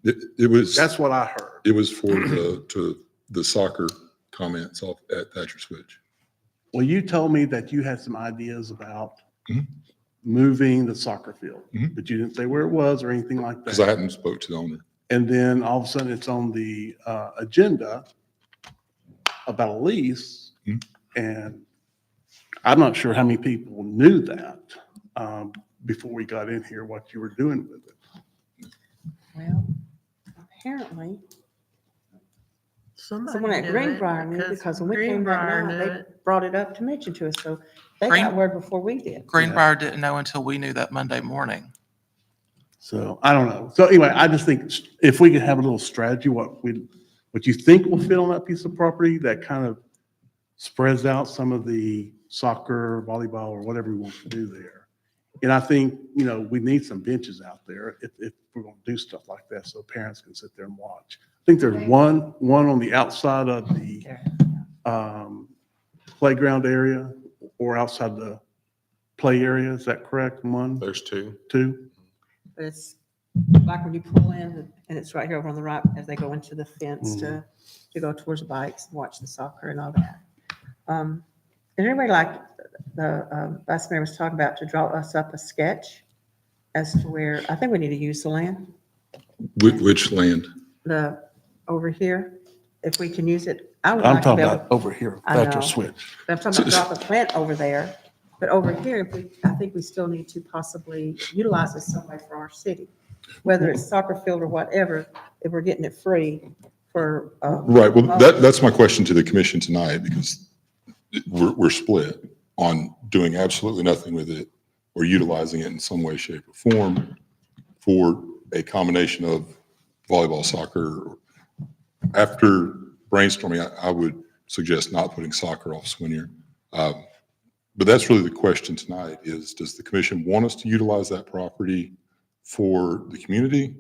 It was, That's what I heard. it was for the soccer comments off at Thatcher Switch. Well, you told me that you had some ideas about Mhm. moving the soccer field, Mhm. but you didn't say where it was or anything like Because I that. hadn't spoke to the owner. And then all of a sudden it's on the agenda about a lease. Mhm. And I'm not sure how many people knew that before we got in here, what you were doing with it. Well, apparently, Somebody someone at knew it, Greenbrier knew because when we came back Greenbrier now, knew they it. brought it up to mention to us. So they Green- got word before we did. Greenbrier didn't know until we knew that Monday morning. So I don't know. So anyway, I just think if we could have a little strategy, what you think will fit on that piece of property that kind of spreads out some of the soccer, volleyball, or whatever we want to do there. And I think, we need some benches out there if we're going to do stuff like that so parents can sit there and watch. I think there's one on the outside of the playground area or outside the play area. Is that correct? One, There's 2. two? But it's like when you pull in and it's right here over on the right as they go into the fence to go towards the bikes and watch the soccer and all that. Is anybody like the vice mayor was talking about to draw us up a sketch as to where, I think we need to use the land, Which land? over here, if we can use it. I would I'm like to be talking able, about over here, I Thatcher know. Switch. I'm talking about drop a plant over there, but over here, I think we still need to possibly utilize this some way for our city. Whether it's soccer field or whatever, if we're getting it free for. Right, well, that's my question to the commission tonight, because we're split on doing absolutely nothing with it or utilizing it in some way, shape, or form for a combination of volleyball, soccer. After brainstorming, I would suggest not putting soccer off Swinier. But that's really the question tonight is, does the commission want us to utilize that property for the community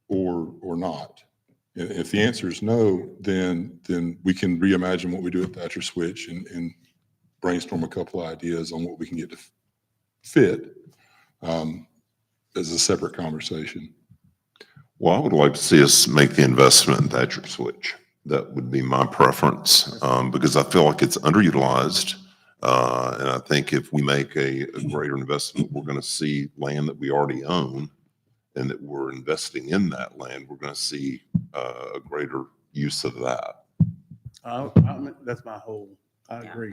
or not? And if the answer is no, then we can reimagine what we do at Thatcher Switch and brainstorm a couple ideas on what we can get to fit as a separate conversation. Well, I would like to see us make the investment in Thatcher Switch. That would be my preference, because I feel like it's underutilized. And I think if we make a greater investment, we're going to see land that we already own and that we're investing in that land. We're going to see a greater use of that. That's my whole, I Yeah. agree.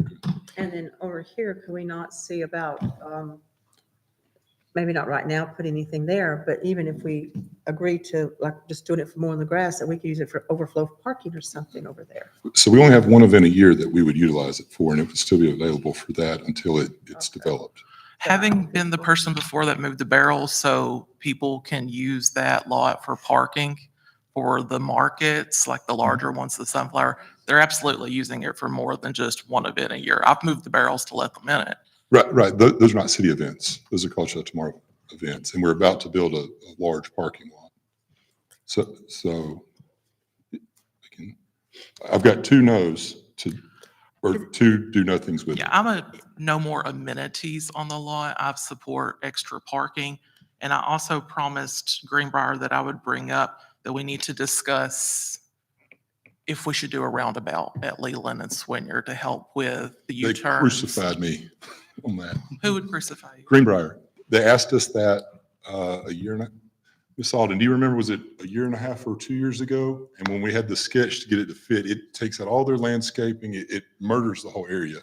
And then over here, could we not see about, maybe not right now, put anything there, but even if we agree to, like, just doing it for more in the grass, that we could use it for overflow parking or something over there? So we only have one event a year that we would utilize it for, and it would still be available for that until it's Okay. developed. Having been the person before that moved the barrels so people can use that lot for parking for the markets, like the larger ones, the Sunflower, they're absolutely using it for more than just one event a year. I've moved the barrels to let them in it. Right. Those are not city events. Those are Collegedale Tomorrow events, and we're about to build a large parking lot. So I've got two no's or two do nothings with it. Yeah, I'm a no more amenities on the lot. I support extra parking. And I also promised Greenbrier that I would bring up that we need to discuss if we should do a roundabout at Leland and Swinier to help with the They U-turns. crucified me on that. Who would crucify you? Greenbrier, they asked us that a year and a, Ms. Alden, do you remember, was it a year and a half or 2 years ago? And when we had the sketch to get it to fit, it takes out all their landscaping, it murders the whole area.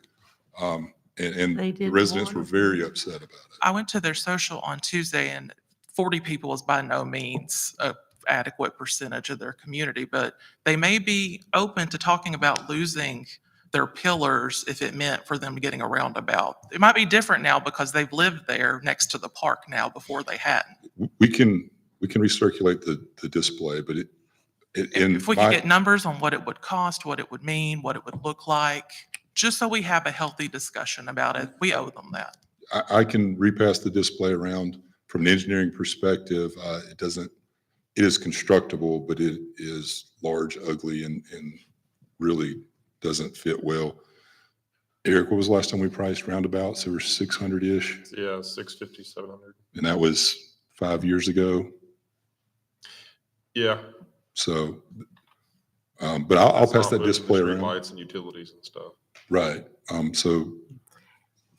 And They the didn't residents were want it. very upset about it. I went to their social on Tuesday and 40 people is by no means a adequate percentage of their community, but they may be open to talking about losing their pillars if it meant for them getting a roundabout. It might be different now because they've lived there next to the park now before they hadn't. We can recirculate the display, but If we could get numbers on what it would cost, what it would mean, what it would look like, just so we have a healthy discussion about it, we owe them that. I can repass the display around. From an engineering perspective, it is constructible, but it is large, ugly, and really doesn't fit well. Eric, what was the last time we priced roundabouts? They were 600-ish, Yeah, 650, 700. and that was 5 years ago. Yeah. So, but I'll That's pass not that moving the display street around. Lights and utilities and stuff. Right. So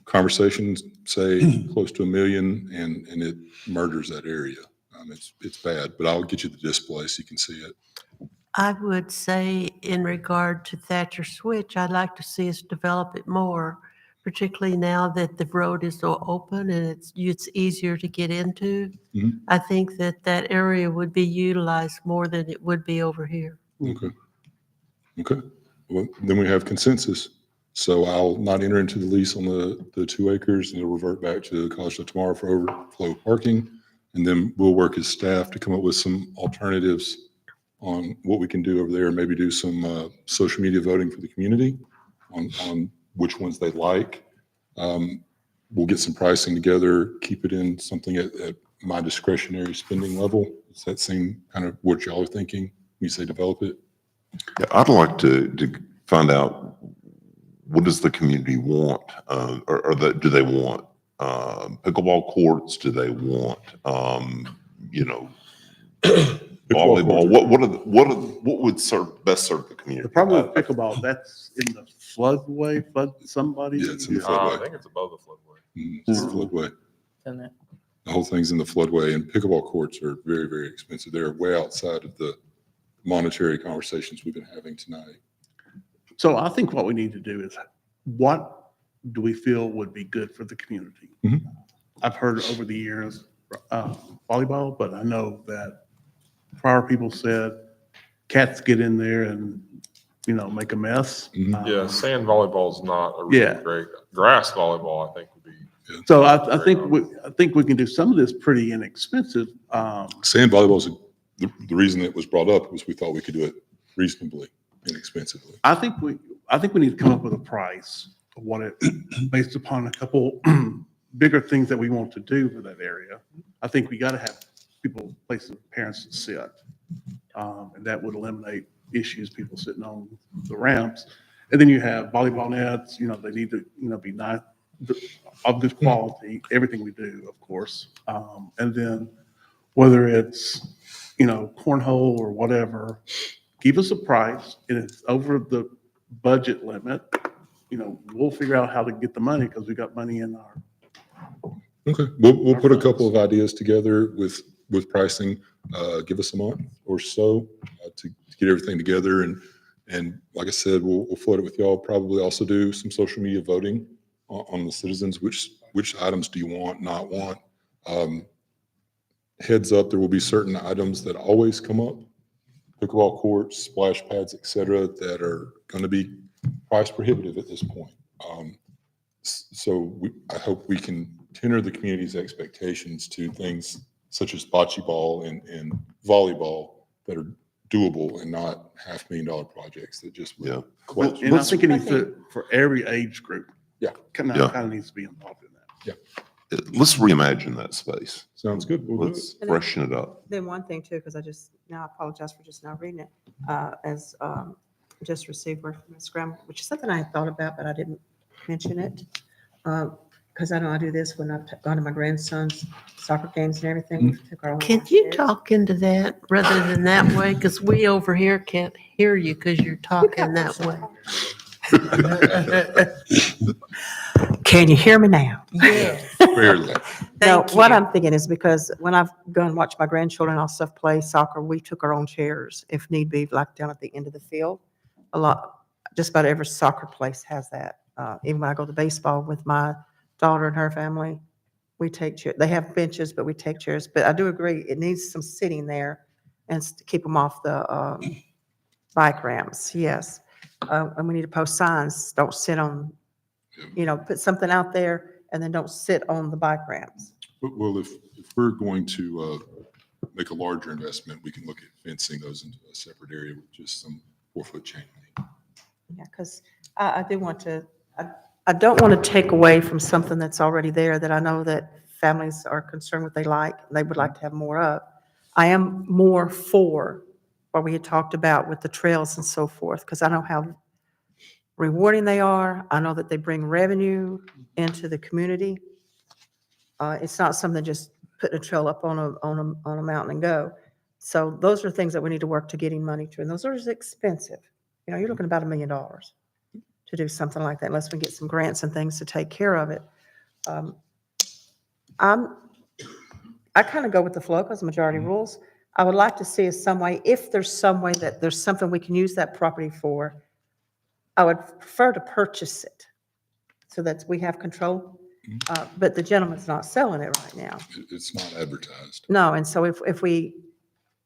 conversations say close to $1 million, and it murders that area. It's bad, but I'll get you the display so you can see it. I would say in regard to Thatcher Switch, I'd like to see us develop it more, particularly now that the road is so open and it's easier to get into. Mhm. I think that area would be utilized more than it would be over here. Okay. Well, then we have consensus. So I'll not enter into the lease on the 2 acres, and it'll revert back to Collegedale Tomorrow for overflow parking. And then we'll work as staff to come up with some alternatives on what we can do over there, and maybe do some social media voting for the community on which ones they like. We'll get some pricing together, keep it in something at my discretionary spending level. Does that seem kind of what y'all are thinking when you say develop it? Yeah, I'd like to find out, what does the community want? Do they want pickleball courts? Do they want, volleyball? What would best serve the community? The problem with pickleball, that's in the floodway, somebody. Yeah, it's in the I floodway. think it's above the floodway. It's the floodway. The whole thing's in the floodway, and pickleball courts are very, very expensive. They're way outside of the monetary conversations we've been having tonight. So I think what we need to do is, what do we feel would be good for the community? Mhm. I've heard over the years, volleyball, but I know that prior people said cats get in there and, make a mess. Mhm. Yeah, sand volleyball is not a Yeah. really great, grass volleyball, I think would be. So I think we can do some of this pretty inexpensive. Sand volleyball is a the reason it was brought up was we thought we could do it reasonably, inexpensively. I think we need to come up with a price of what it, based upon a couple bigger things that we want to do for that area. I think we got to have people, places, parents to sit. And that would eliminate issues, people sitting on the ramps. And then you have volleyball nets, they need to, be nice, of good quality, everything we do, of course. And then whether it's, cornhole or whatever, give us a price, and it's over the budget limit, we'll figure out how to get the money because we got money in our. Okay, we'll put a couple of ideas together with pricing. Give us a month or so to get everything together, and like I said, we'll float it with y'all. Probably also do some social media voting on the citizens. Which items do you want, not want? Heads up, there will be certain items that always come up: pickleball courts, splash pads, etc., that are going to be price prohibitive at this point. So I hope we can tenor the community's expectations to things such as bocce ball and volleyball that are doable and not $500,000 projects that just Yeah. collapse. And I think it needs to, for every age group. Yeah. Kind Yeah. of needs to be involved in that. Let's reimagine that space. Sounds good. We'll do it. Let's freshen it up. Then one thing too, because I apologize for just now reading it, as just received word from Ms. Graham, which is something I had thought about, but I didn't mention it. Because I know I do this when I've gone to my grandson's soccer games and everything. We took our own Can you chairs. talk into that rather than that way? Because we over here can't hear you because you're talking that way. Can you hear me now? Yes. Barely. No, Thank what you. I'm thinking is because when I've gone and watched my grandchildren all stuff play soccer, we took our own chairs if need be, like down at the end of the field. Just about every soccer place has that. Even when I go to baseball with my daughter and her family, we take chairs. They have benches, but we take chairs. But I do agree, it needs some sitting there and to keep them off the bike ramps, yes. And we need to post signs, don't sit on, put something out there and then don't sit on the bike ramps. Well, if we're going to make a larger investment, we can look at fencing those into a separate area with just some 4-foot chain link. Yeah, because I do want to, I don't want to take away from something that's already there that I know that families are concerned what they like, and they would like to have more of. I am more for what we had talked about with the trails and so forth, because I know how rewarding they are. I know that they bring revenue into the community. It's not something just putting a trail up on a mountain and go. So those are things that we need to work to getting money to, and those are expensive. You're looking about $1 million to do something like that, unless we get some grants and things to take care of it. I kind of go with the flow because majority rules. I would like to see some way, if there's some way that there's something we can use that property for, I would prefer to purchase it so that we have control. But the gentleman's not selling it right now. It's not advertised. No, and so if we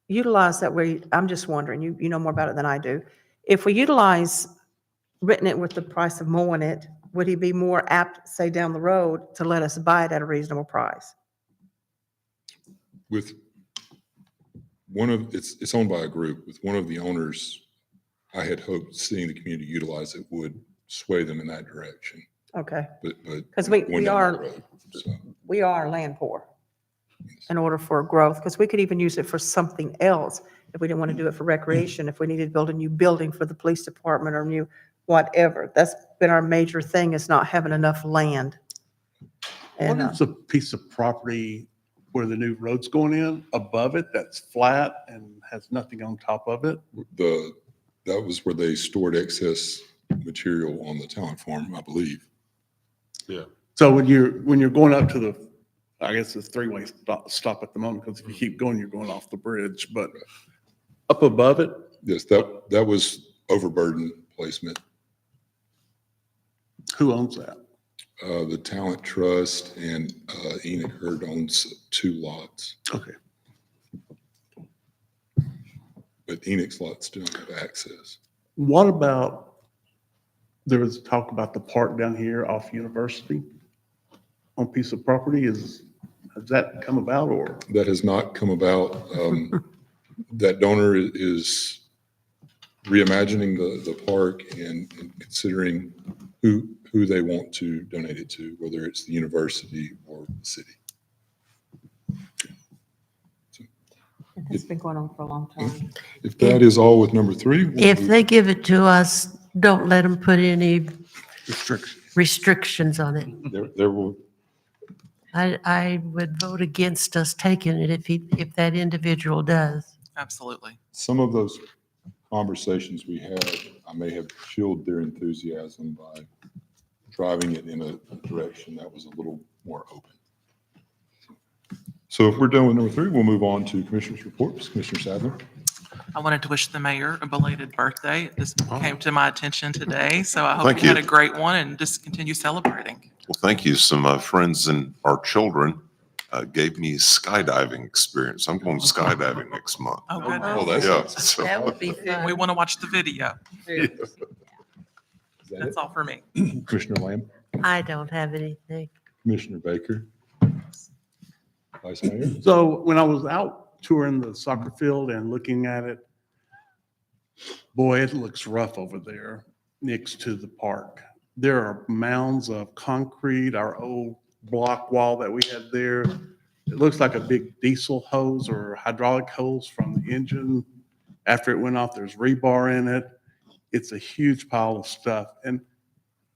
utilize that way, I'm just wondering, you know more about it than I do. If we utilize written it with the price of mowing it, would he be more apt, say down the road, to let us buy it at a reasonable price? With it's owned by a group. With one of the owners, I had hoped seeing the community utilize it would sway them in that direction. Okay, But 'Cause going we down are- that road, so, we are land poor in order for growth, because we could even use it for something else if we didn't want to do it for recreation, if we needed to build a new building for the police department or new whatever. That's been our major thing, is not having enough land. What And is a piece of property where the new road's going in, above it, that's flat and has nothing on top of it? that was where they stored excess material on the talent farm, I believe. Yeah. So when you're going up to the, I guess it's three-way stop at the moment, because if you keep going, you're going off the bridge, but up above it, Yes, that was overburden placement. who owns that? The Talent Trust and Enoch Hurd owns 2 lots, Okay. but Enoch's lots do not have access. What about, there was talk about the park down here off University on a piece of property. Has that come about, or? That has not come about. that donor is reimagining the park and considering who they want to donate it to, whether it's the university or the city. It's been going on for a long time. If that is all with number 3. we'll If move- they give it to us, don't let them put any Restriction. restrictions on it. There will, I would vote against us taking it if that individual does. Absolutely. some of those conversations we had, I may have chilled their enthusiasm by driving it in a direction that was a little more open. So if we're done with number 3, we'll move on to commissioners' reports. Commissioner Sadler. I wanted to wish the mayor a belated birthday. This came to my attention today, so I hope Thank you had you. a great one and just continue celebrating. Well, thank you. Some friends and our children gave me skydiving experience. I'm going skydiving next month. Oh, good. Well, that's Yeah, awesome. so- That would be We fun. want to watch the video. Is that That's it? all for me. Commissioner Lamb, I don't have anything. Commissioner Baker, Vice Mayor. So when I was out touring the soccer field and looking at it, boy, it looks rough over there next to the park. There are mounds of concrete, our old block wall that we had there. It looks like a big diesel hose or hydraulic hose from the engine. After it went off, there's rebar in it. It's a huge pile of stuff and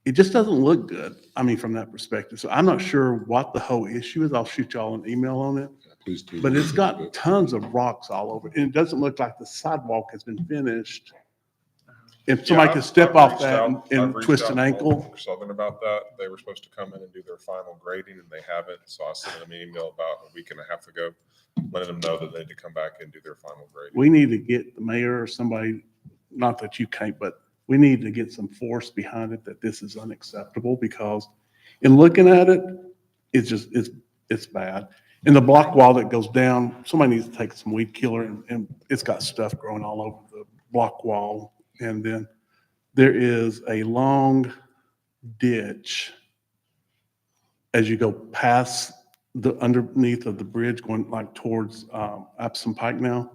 it just doesn't look good. I mean, from that perspective. So I'm not sure what the whole issue is. I'll shoot y'all an email on it. Please do. But it's got tons of rocks all over. And it doesn't look like the sidewalk has been finished. If somebody could step off that and twist an ankle. Southern about that. They were supposed to come in and do their final grading and they haven't. So I sent them an email about a week and a half ago, letting them know that they need to come back and do their final grading. We need to get the mayor or somebody, not that you can't, but we need to get some force behind it that this is unacceptable because in looking at it, it's just, it's bad. And the block wall that goes down, somebody needs to take some weed killer and it's got stuff growing all over the block wall. And then there is a long ditch as you go past the underneath of the bridge going like towards Epsom Pike now.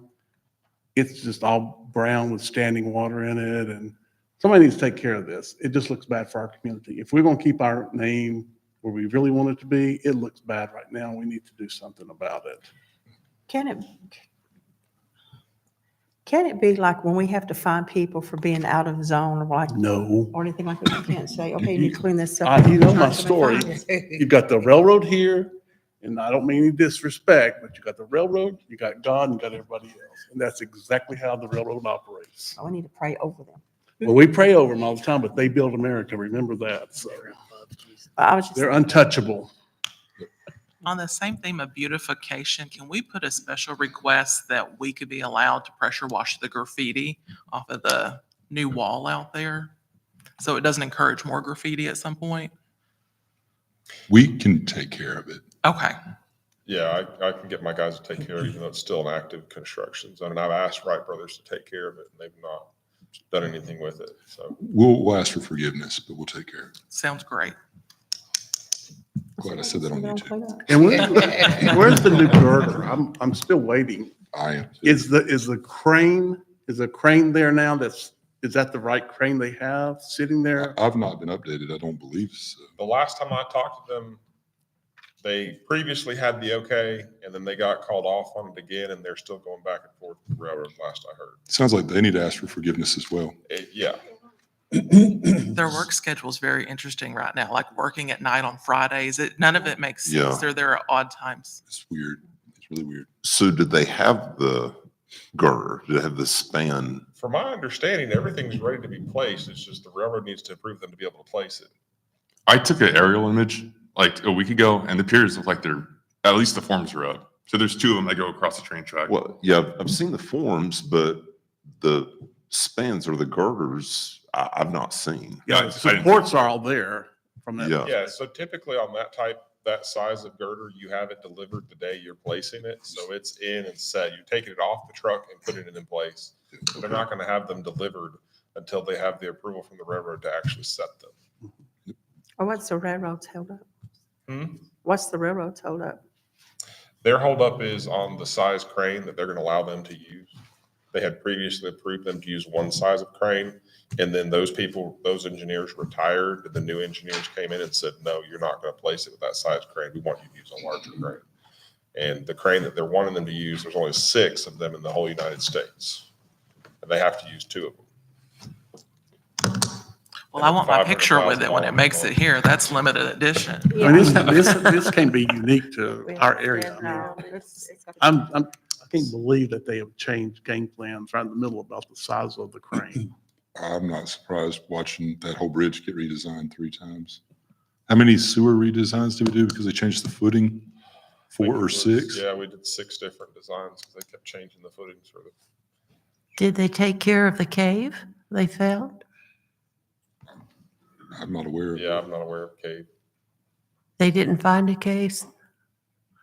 It's just all brown with standing water in it and somebody needs to take care of this. It just looks bad for our community. If we're going to keep our name where we really want it to be, it looks bad right now. We need to do something about it. Can it be like when we have to find people for being out of zone or like, No. or anything like that? We can't say, okay, you need to clean this up. You know You're my not gonna story. find it. You got the railroad here, and I don't mean any disrespect, but you got the railroad, you got God, and you got everybody else. And that's exactly how the railroad operates. So we need to pray over them. Well, we pray over them all the time, but they built America. Remember that. So I was just, they're untouchable. On the same theme of beautification, can we put a special request that we could be allowed to pressure wash the graffiti off of the new wall out there? So it doesn't encourage more graffiti at some point? We can take care of it. Okay. Yeah, I can get my guys to take care of it, even though it's still an active construction zone. And I've asked Wright Brothers to take care of it and they've not done anything with it. So We'll ask for forgiveness, but we'll take care of it. Sounds great. Glad I said that on YouTube. Clean up. And where's the new girder? I'm still waiting. I am. Is the crane there now? Is that the right crane they have sitting there? I've not been updated. I don't believe so. the last time I talked to them, they previously had the okay, and then they got called off on it again, and they're still going back and forth with the railroad last I heard. Sounds like they need to ask for forgiveness as well. Yeah, Their work schedule is very interesting right now, like working at night on Fridays. None of it makes sense. Yeah. They're there at odd times. It's weird. It's really weird. So did they have the girder? Did they have the span? from my understanding, everything's ready to be placed. It's just the railroad needs to approve them to be able to place it. I took an aerial image like a week ago, and the piers look like they're, at least the forms are up. So there's two of them that go across the train track. Well, yeah, I've seen the forms, but the spans or the girders, I've not seen. Yeah, I The didn't- supports are all there from that. Yeah. Yeah, so typically on that size of girder, you have it delivered the day you're placing it. So it's in and set. You're taking it off the truck and putting it in place. They're not going to have them delivered until they have the approval from the railroad to actually set them. Or what's the railroad's held up? Hmm? What's the railroad's hold up? Their holdup is on the size crane that they're going to allow them to use. They had previously approved them to use one size of crane. And then those engineers retired, and the new engineers came in and said, no, you're not going to place it with that size crane. We want you to use a larger crane. And the crane that they're wanting them to use, there's only 6 of them in the whole United States. And they have to use 2 of them. Well, I want my picture with it when it $500,000 makes it here. That's limited edition. I mean, this can be unique to our area. I mean, I can't believe that they have changed game plans right in the middle about the size of the crane. I'm not surprised watching that whole bridge get redesigned 3 times. How many sewer redesigns did we do because they changed the footing? I think 4 it or was- 6? Yeah, we did 6 different designs because they kept changing the footings for the. Did they take care of the cave they found? I'm not aware of Yeah, it. I'm not aware of cave. They didn't find a cave?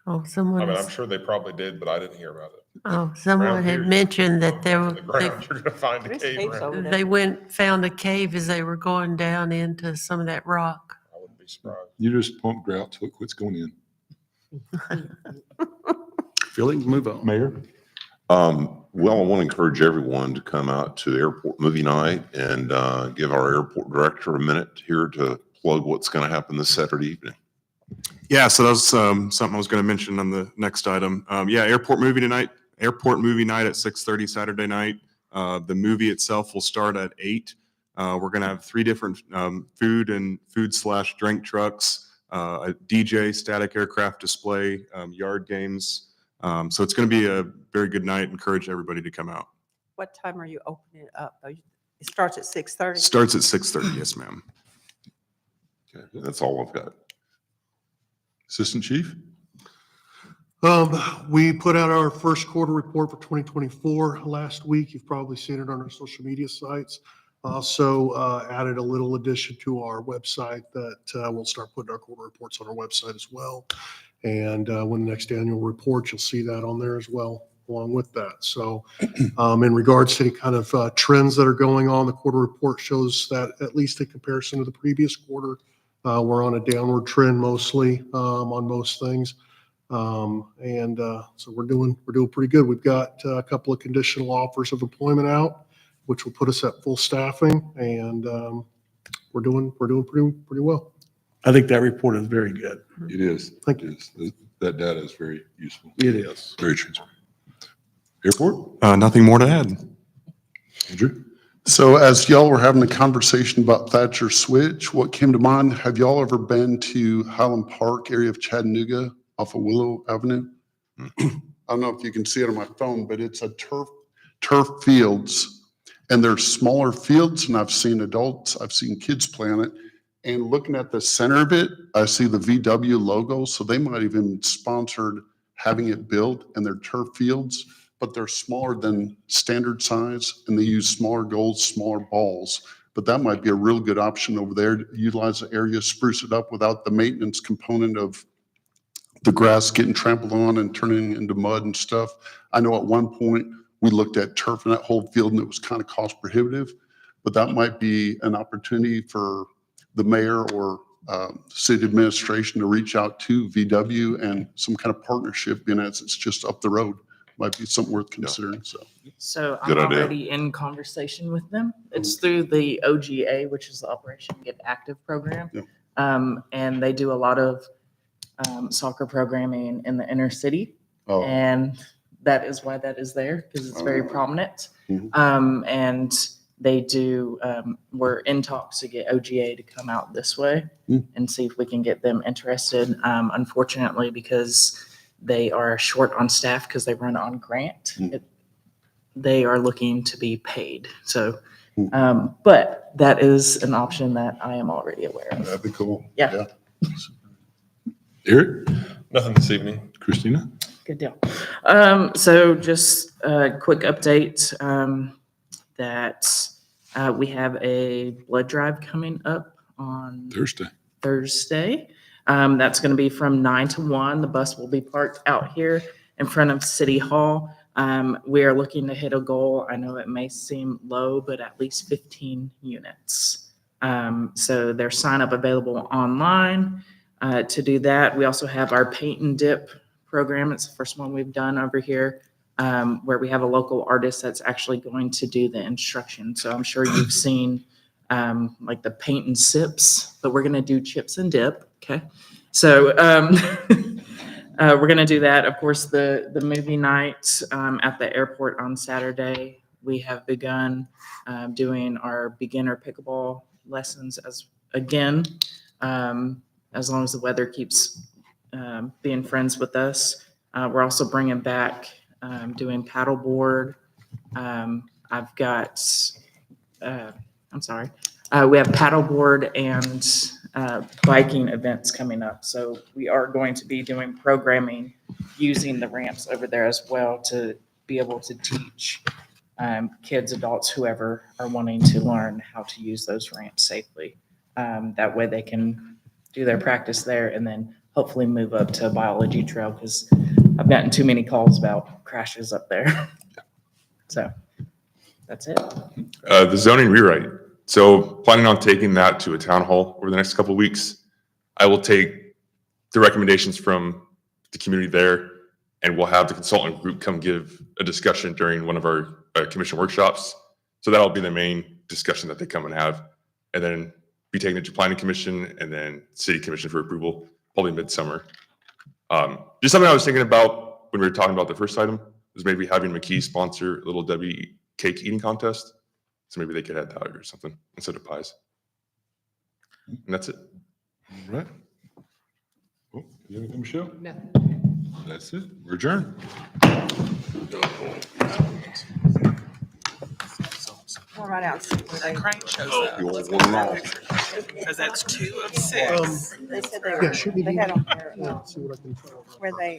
Oh, I someone, mean, I'm sure they probably did, but I didn't hear about it. someone Around here, had mentioned that Look there to were, the ground, you're gonna find a There's cave caves around. over there. they found a cave as they were going down into some of that rock. I wouldn't be surprised. You just pump grout till it quits going in. Feelings, move on. Mayor? Well, I want to encourage everyone to come out to airport movie night and give our airport director a minute here to plug what's going to happen this Saturday evening. Yeah, so that was something I was going to mention on the next item. Yeah, airport movie night at 6:30 Saturday night. The movie itself will start at 8. We're going to have 3 different food/drink trucks, a DJ, static aircraft display, yard games. So it's going to be a very good night. Encourage everybody to come out. What time are you opening it up? It starts at 6:30? Starts at 6:30. Yes, ma'am. Okay, that's all I've got. Assistant Chief? We put out our first quarter report for 2024 last week. You've probably seen it on our social media sites. Also added a little addition to our website that we'll start putting our quarter reports on our website as well. And when the next annual report, you'll see that on there as well, along with that. So in regards to any kind of trends that are going on, the quarter report shows that at least in comparison to the previous quarter, we're on a downward trend mostly on most things. So we're doing pretty good. We've got a couple of conditional offers of employment out, which will put us at full staffing, and we're doing pretty well. I think that report is very good. It is. Thank It is. That data is very useful. It is. Very transparent. Airport? Nothing more to add. Andrew? So as y'all were having a conversation about Thatcher Switch, what came to mind, have y'all ever been to Highland Park area of Chattanooga off of Willow Avenue? I don't know if you can see it on my phone, but it's a turf fields, and they're smaller fields, and I've seen adults, I've seen kids play on it. And looking at the center of it, I see the VW logo, so they might even sponsored having it built in their turf fields, but they're smaller than standard size, and they use smaller goals, smaller balls. But that might be a real good option over there to utilize the area, spruce it up without the maintenance component of the grass getting trampled on and turning into mud and stuff. I know at one point we looked at turfing that whole field and it was kind of cost prohibitive, but that might be an opportunity for the mayor or city administration to reach out to VW and some kind of partnership, being as it's just up the road. Might be something worth considering, so. So I'm Good idea. already in conversation with them. It's through the OGA, which is the Operation Get Active program. Yeah. And they do a lot of soccer programming in the inner city. Oh, And that is why that is there, because it's very Oh. prominent. Mhm. And they do, we're in talks to get OGA to come out this way Mm. and see if we can get them interested. Unfortunately, because they are short on staff because they run on grant, Mm. they are looking to be paid. So, but that is an option that I am already aware of. That'd be cool. Yeah. Eric? Nothing this evening. Christina? Good deal. So just a quick update that we have a blood drive coming up on Thursday. That's going to be from 9 to 1. The bus will be parked out here in front of City Hall. We are looking to hit a goal. I know it may seem low, but at least 15 units. So there's sign up available online to do that. We also have our paint and dip program. It's the first one we've done over here. where we have a local artist that's actually going to do the instruction. So I'm sure you've seen like the paint and sips, but we're going to do chips and dip. Okay. So we're going to do that. Of course, the movie night at the airport on Saturday, we have begun doing our beginner pickleball lessons as long as the weather keeps being friends with us. We're also bringing back doing paddleboard. I've got, I'm sorry, we have paddleboard and biking events coming up. So we are going to be doing programming using the ramps over there as well to be able to teach kids, adults, whoever are wanting to learn how to use those ramps safely. That way they can do their practice there and then hopefully move up to biology trail because I've gotten too many calls about crashes up there. So that's it. The zoning rewrite. So planning on taking that to a town hall over the next couple of weeks. I will take the recommendations from the community there, and we'll have the consultant group come give a discussion during one of our commission workshops. So that'll be the main discussion that they come and have, and then be taken it to planning commission and then city commission for approval, probably midsummer. Just something I was thinking about when we were talking about the first item was maybe having McKee sponsor a Little Debbie cake eating contest. So maybe they could add that or something instead of pies. And that's it. All right. Oh, you have anything, Michelle? No. That's it. We're adjourned. All right, out. When the crane shows up, let's go take a picture. Because that's 2 of 6. They said they Yeah, were, shoot me they the had email. on there, Yeah, see what I can find. where they